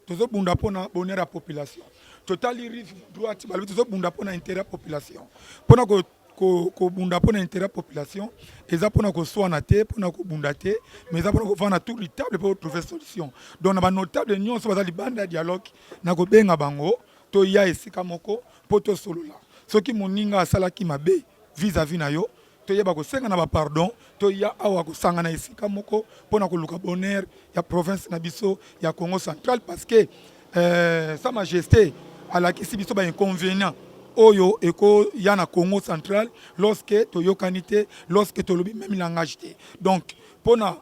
Q: tozo bunda pona bonheur la population. Total rive droite balobi tozo bunda pona intérêt population. Pona ko bunda pona intérêt population, eza pona ko soana te, pona ko bunda te, mais eza pona ko vana tout le table pour trouver solution. Donc na ba notable nyonso bazali banda dialogue na ko benga bango toya esika moko po tosolola soki moninga asalaki mabe vis-à-vis na yo toyeba kosenga na bapardon toya awa kosanga na esika moko mpona koluka bonheur ya province na biso ya Congo central parce que sa majesté alakisi biso bainconvénient oyo eko ya na Congo central lorsque toyokani te lorsque tolobi même langage te donc mpona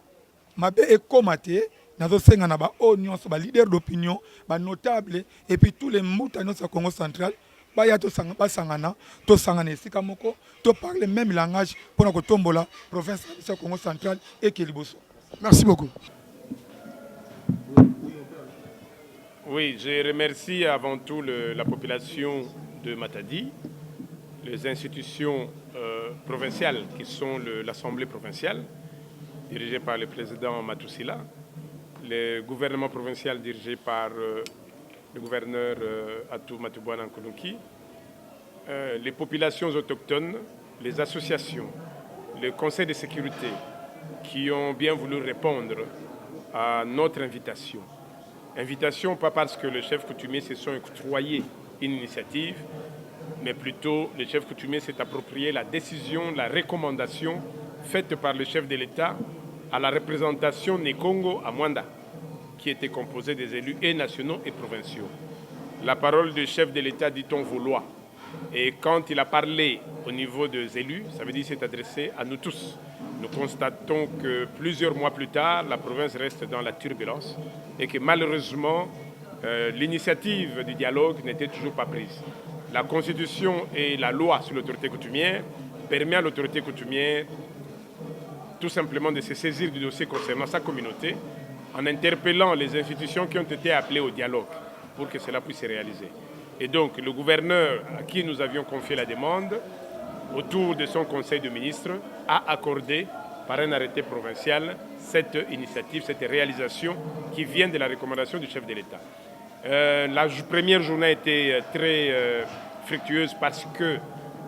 Q: mabe ekoma te nazosenga na baoyo nyonso baleader d'opinion banotable et puis tous les mbuta nyonso ya Congo central baya basangana tosangana esika moko toparle même langage mpona kotombola province na biso ya Congo central eke liboso.
R: Merci beaucoup.
D: Oui, je remercie avant tout la population de Matadi, les institutions provinciales qui sont l'Assemblée provinciale, dirigée par le président Matousila, le gouvernement provincial dirigé par le gouverneur Atou Matouboana Nkoulouki, les populations autochtones, les associations, le conseil de sécurité qui ont bien voulu répondre à notre invitation. Invitation pas parce que le chef coutumier se sont octroyé une initiative, mais plutôt le chef coutumier s'est approprié la décision, la recommandation faite par le chef de l'État à la représentation Nekongo à Mwanda, qui était composée des élus et nationaux et provinciaux. La parole du chef de l'État dit-on vaulois. Et quand il a parlé au niveau des élus, ça veut dire qu'il s'est adressé à nous tous. Nous constatons que plusieurs mois plus tard, la province reste dans la turbulence et que malheureusement, l'initiative du dialogue n'était toujours pas prise. La Constitution et la loi sur l'autorité coutumière permettent à l'autorité coutumière tout simplement de se saisir du dossier concernant sa communauté en interpellant les institutions qui ont été appelées au dialogue pour que cela puisse se réaliser. Et donc, le gouverneur à qui nous avions confié la demande, autour de son conseil de ministres, a accordé par un arrêté provincial cette initiative, cette réalisation qui vient de la recommandation du chef de l'État. La première journée a été très fructueuse parce que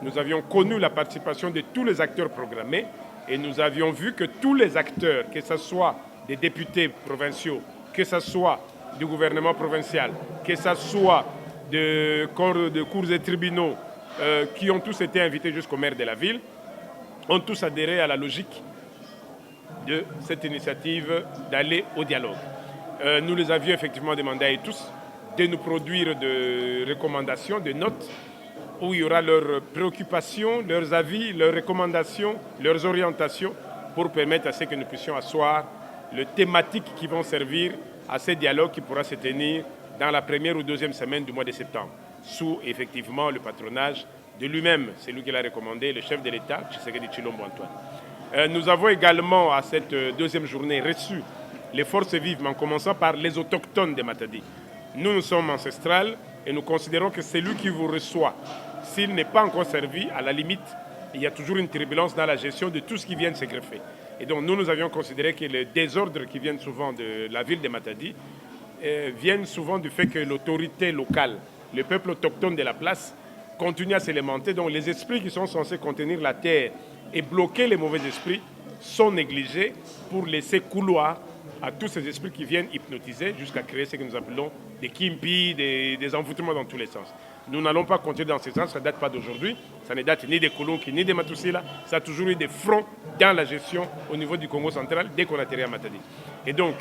D: nous avions connu la participation de tous les acteurs programmés et nous avions vu que tous les acteurs, que ce soit des députés provinciaux, que ce soit du gouvernement provincial, que ce soit de corps de cours et tribunaux qui ont tous été invités jusqu'au maire de la ville, ont tous adhéré à la logique de cette initiative d'aller au dialogue. Nous les avions effectivement demandé à eux tous de nous produire des recommandations, des notes, où il y aura leurs préoccupations, leurs avis, leurs recommandations, leurs orientations, pour permettre à ce que nous puissions asseoir les thématiques qui vont servir à ce dialogue qui pourra se tenir dans la première ou deuxième semaine du mois de septembre, sous effectivement le patronage de lui-même, c'est lui qui l'a recommandé, le chef de l'État, Tshisekedi Tshilombo Antoine. Nous avons également, à cette deuxième journée, reçu les forces vives, mais en commençant par les autochtones de Matadi. Nous sommes ancestrales et nous considérons que c'est lui qui vous reçoit. S'il n'est pas encore servi, à la limite, il y a toujours une turbulence dans la gestion de tout ce qui vient de se greffer. Et donc nous avions considéré que les désordres qui viennent souvent de la ville de Matadi viennent souvent du fait que l'autorité locale, le peuple autochtone de la place, continue à s'élémenter. Donc les esprits qui sont censés contenir la terre et bloquer les mauvais esprits sont négligés pour laisser couloir à tous ces esprits qui viennent hypnotiser jusqu'à créer ce que nous appelons des kimpis, des envoûtements dans tous les sens. Nous n'allons pas continuer dans ce sens, ça ne date pas d'aujourd'hui, ça ne date ni des Kolonki ni des Matousila, ça a toujours eu des fronts dans la gestion au niveau du Congo central dès qu'on atterrit à Matadi. Et donc,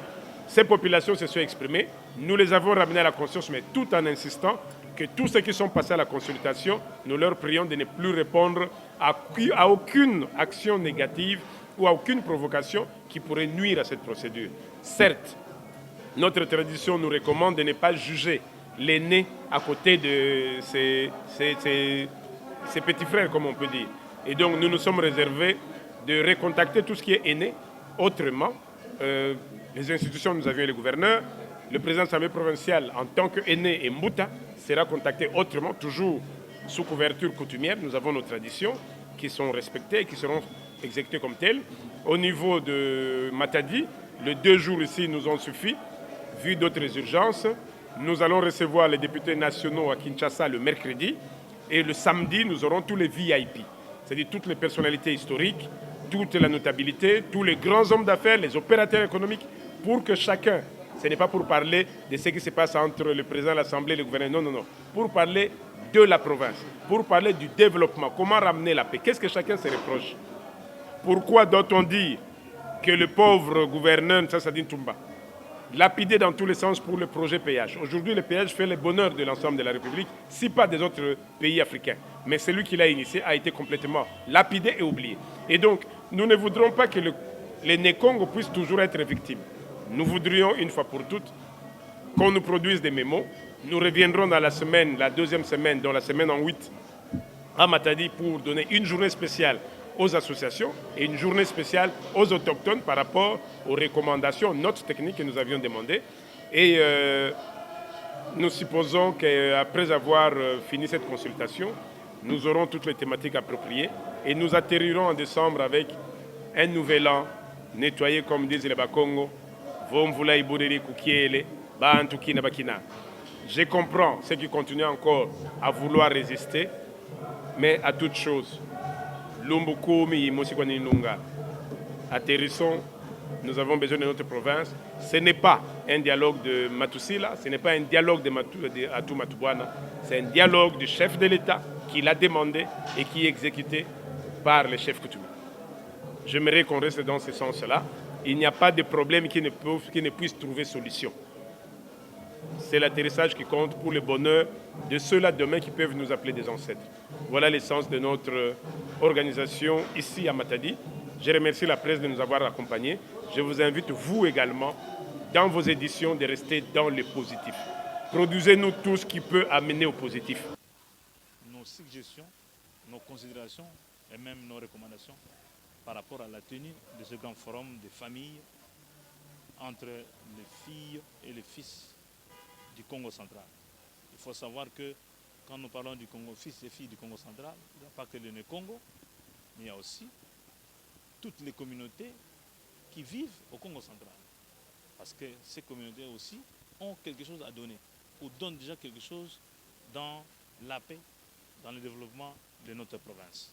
D: ces populations se sont exprimées, nous les avons ramenées à la conscience, mais tout en insistant que tous ceux qui sont passés à la consultation, nous leur prions de ne plus répondre à aucune action négative ou à aucune provocation qui pourrait nuire à cette procédure. Certes, notre tradition nous recommande de ne pas juger l'aîné à côté de ses petits frères, comme on peut dire. Et donc, nous nous sommes réservés de recontacter tout ce qui est aîné autrement. Les institutions, nous avions le gouverneur, le président de l'Assemblée provinciale, en tant qu'aîné et Mbouta, sera contacté autrement, toujours sous couverture coutumière. Nous avons nos traditions qui sont respectées et qui seront exécutées comme telles. Au niveau de Matadi, les 2 jours ici nous ont suffi, vu d'autres urgences. Nous allons recevoir les députés nationaux à Kinshasa le mercredi et le samedi, nous aurons tous les VIP, c'est-à-dire toutes les personnalités historiques, toute la notabilité, tous les grands hommes d'affaires, les opérateurs économiques, pour que chacun
B: Ce n'est pas pour parler de ce qui se passe entre le président de l'Assemblée et le gouverneur. Non, non, non. Pour parler de la province, pour parler du développement, comment ramener la paix. Qu'est-ce que chacun se reproche? Pourquoi doit-on dire que le pauvre gouverneur Ntsassadine Toumba, lapidé dans tous les sens pour le projet péage. Aujourd'hui, le péage fait le bonheur de l'ensemble de la République, si pas des autres pays africains. Mais celui qui l'a initié a été complètement lapidé et oublié. Et donc, nous ne voudrons pas que les Né-Congo puissent toujours être victimes. Nous voudrions, une fois pour toutes, qu'on nous produise des mémos. Nous reviendrons dans la deuxième semaine, dans la semaine en 8, à Matadi, pour donner une journée spéciale aux associations et une journée spéciale aux autochtones par rapport aux recommandations, notes techniques que nous avions demandées. Et nous supposons qu'après avoir fini cette consultation, nous aurons toutes les thématiques appropriées et nous atterrirons en décembre avec un nouvel an nettoyé, comme disent les Bakongo. Je comprends ceux qui continuent encore à vouloir résister, mais à toute chose. Atterrissons, nous avons besoin de notre province. Ce n'est pas un dialogue de Matusila, ce n'est pas un dialogue de Atou Matubwana, c'est un dialogue du chef de l'État qui l'a demandé et qui est exécuté par les chefs coutumiers. J'aimerais qu'on reste dans ce sens-là. Il n'y a pas de problème qui ne puisse trouver solution. C'est l'atterrissage qui compte pour le bonheur de ceux-là demain qui peuvent nous appeler des ancêtres. Voilà l'essence de notre organisation ici à Matadi. Je remercie la presse de nous avoir accompagnés. Je vous invite, vous également, dans vos éditions, de rester dans le positif. Produisez-nous tout ce qui peut amener au positif.
S: Nos suggestions, nos considérations et même nos recommandations par rapport à la tenue de ce grand forum de famille entre les filles et les fils du Congo central. Il faut savoir que quand nous parlons du Congo, fils et filles du Congo central, il n'y a pas que le Né-Congo, mais il y a aussi toutes les communautés qui vivent au Congo central. Parce que ces communautés aussi ont quelque chose à donner, ou donnent déjà quelque chose dans la paix, dans le développement de notre province.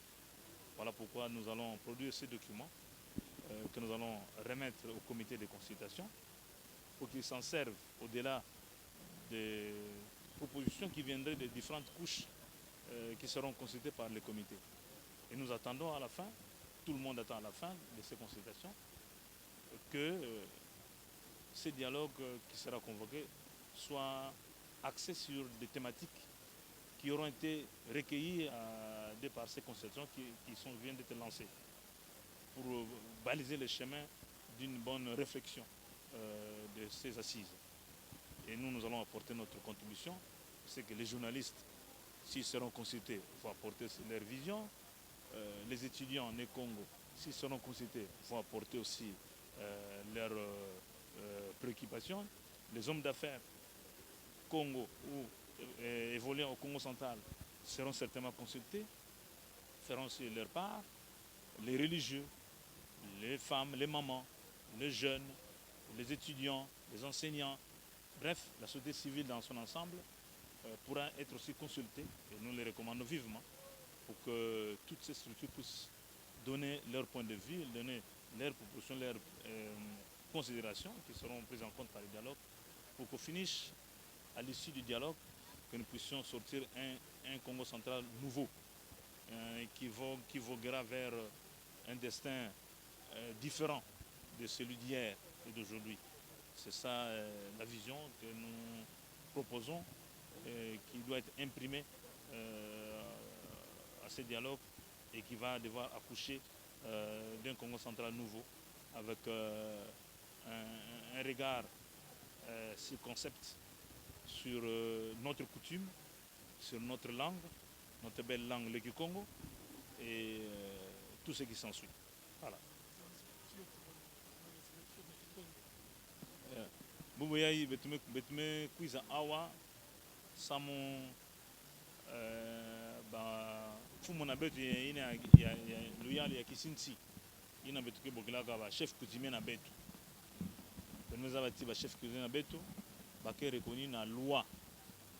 S: Voilà pourquoi nous allons produire ces documents que nous allons remettre au comité de consultation pour qu'ils s'en servent au-delà des propositions qui viendraient des différentes couches qui seront consultées par le comité. Et nous attendons à la fin, tout le monde attend à la fin de ces consultations, que ce dialogue qui sera convoqué soit axé sur des thématiques qui auront été recueillies de par ces consultations qui viennent d'être lancées pour baliser le chemin d'une bonne réflexion de ces assises. Et nous allons apporter notre contribution. C'est que les journalistes, s'ils seront consultés, vont apporter leur vision. Les étudiants Né-Congo, s'ils seront consultés, vont apporter aussi leurs préoccupations. Les hommes d'affaires Congo ou évoluant au Congo central seront certainement consultés, feront aussi leur part. Les religieux, les femmes, les mamans, les jeunes, les étudiants, les enseignants, bref, la société civile dans son ensemble pourra être aussi consultée, et nous les recommandons vivement, pour que toutes ces structures puissent donner leur point de vue, donner leurs propositions, leurs considérations qui seront prises en compte par le dialogue, pour qu'au finish, à l'issue du dialogue, que nous puissions sortir un Congo central nouveau, qui voguera vers un destin différent de celui d'hier et d'aujourd'hui. C'est ça la vision que nous proposons, qui doit être imprimée à ce dialogue et qui va devoir accoucher d'un Congo central nouveau, avec un regard circoncept sur notre coutume, sur notre langue, notre belle langue, le Kikongo, et tout ce qui s'ensuit. Voilà. Boboyai betume kuiza awa samu fumu na betu ina ya luyali ya kisinti ina betu ke bokilaka ba chef coutumier na betu. Beneza bati ba chef coutumier na betu bake reconnu na loi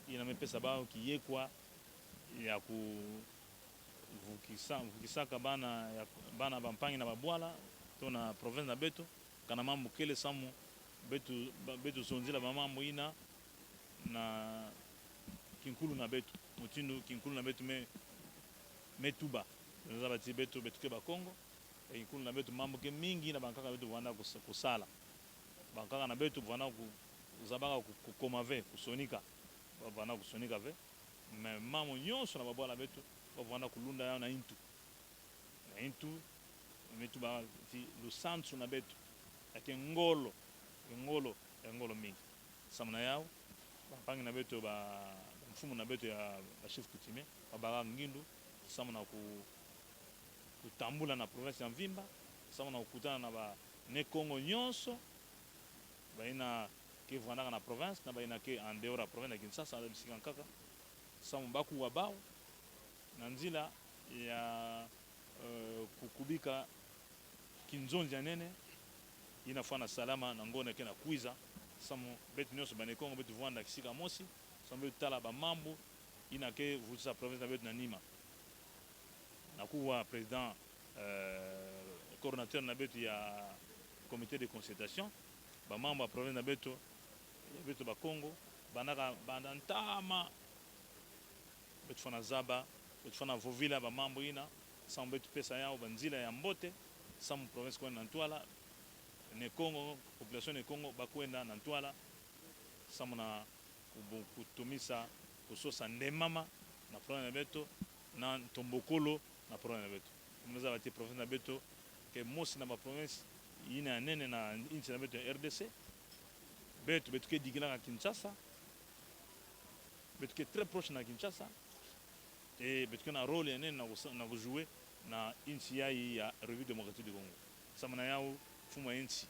S: ina mepesa ba ki yekwa ya ku vukisaka bana bampangi na babwala to na province na betu kana mambo kele samu betu sonzila mamambo ina na kinkulu na betu mutindo kinkulu na betu me tuba nza bati betu ke bakongo kinkulu na betu mambo ke mingi na bankaka betu vanda kusala bankaka na betu vanda kuzabaka kukomave kusonika vanda kusonika ve me mamo nyonso na babwala betu vanda kulunda yao na intu metu ba ti lusansu na betu ake ngolo mingi samna yao bangi na betu ba mfumu na betu ya chef coutumier babaka ngindu samna kutambula na province ya Mvimba samna kukutana na ba ne Kongo nyonso baina ke vanda na province na baina ke en dehors ya province ya Kinshasa na bisika kaka samu baku wabao na nzila ya kukubika kinzonzi ya nene inafana salama na ngone ke na kuiza samu betu nyonso bane Kongo betu vanda kisika mosi samu betu tala ba mambo ina ke vutisa province na betu na nima na kuwa président coordinateur na betu ya comité de concertation ba mambo ya province na betu ba Kongo bandantama betu fana zaba betu fana vovila ba mambo ina samu betu pesa yao banzila ya mbote samu province kwenda Ntwala ne Kongo population ne Kongo bakwenda na Ntwala samu na kutumisa kusosa ndemama na province na betu na Ntombokolo na province na betu mnaweza bati province na betu ke mosi na ba province ina nene na inchi na betu ya RDC betu ke digila na Kinshasa betu ke très proche na Kinshasa et betu na rôle ya nene na jouer na inchi ya Revue démocratique du Congo samana yao fumu ya inchi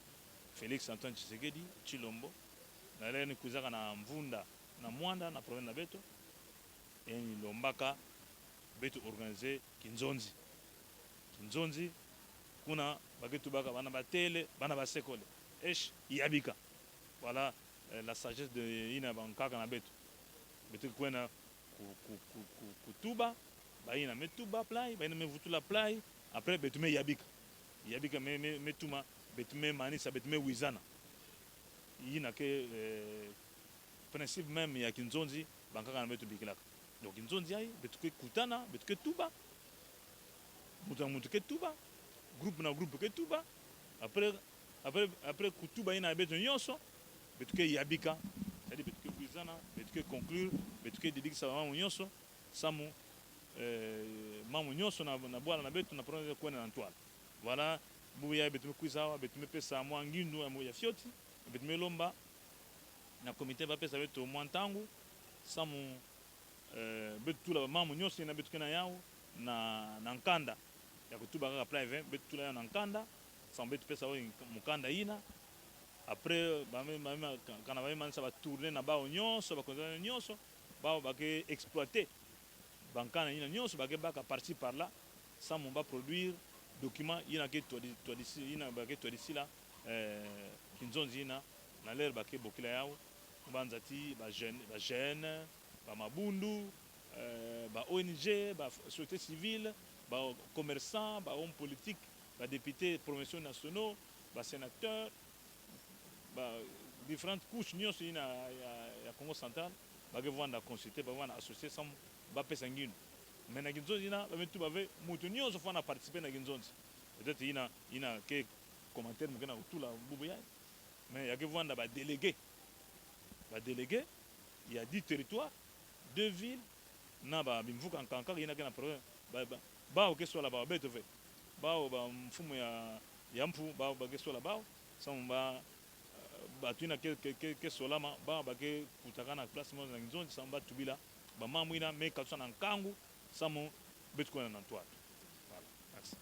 S: Félix Antoine Tshisekedi Chilombo na leo ni kuzaka na Mvunda na Mwanda na province na betu eni lombaka betu organiser kinzonzi kuna baketu baka bana batele bana basekole yabika voilà la sagesse de ina bankaka na betu kwena kutuba baina metuba play baina mevutula play après betu me yabika metuma betu me manisa betu me wizana ina ke principe même ya kinzonzi bankaka na betu bikilaka donc kinzonzi ai betu ke kutana betu ke tuba mutu ke tuba groupe na groupe ke tuba après kutuba ina betu nyonso betu ke yabika c'est-à-dire betu ke wizana betu ke conclure betu ke didikisa mamu nyonso samu mamu nyonso na bwala na betu na province kwenda na Ntwala voilà buya betu kuizawa betu pesa mwa ngindu ya fioti betu melomba na comité ba pesa betu mwa ntangu samu betu tula mamu nyonso na betu kana yao na nkanda ya kutuba kaka private betu tula na nkanda samu betu pesa mukanda ina après kana ba mansa ba tourner na bao nyonso ba konzana nyonso bao ba ke exploiter bankana ina nyonso ba ke baka parti par là sans mon ba produire document ina ke to d'ici ina ba ke to d'ici là kinzonzi ina na l'air ba ke bokila yao banzati ba jeune ba mabundu ba ONG ba société civile ba commerçants ba hommes politiques ba députés provinciaux nationaux ba sénateurs ba différentes couches nyonso ina ya Congo central ba ke vanda consulter ba vanda associer sam ba pesa ngino mais na kinzonzi ina ba metu ba ve mutu nyonso fana participer na kinzonzi peut-être ina ke commentaire mukena utula bubu ya mais ya ke vanda ba délégué il y a 10 territoires 2 villes na ba bimvuka nkanka ina kana province ba ke sola ba beto fe ba mfumu ya mfu ba ke sola ba samba batuna ke solama ba ke kutakana place mo na nzonzi samba tubila ba mamwina me katsa na nkangu samo betu kwa na Ntwala
T: Merci.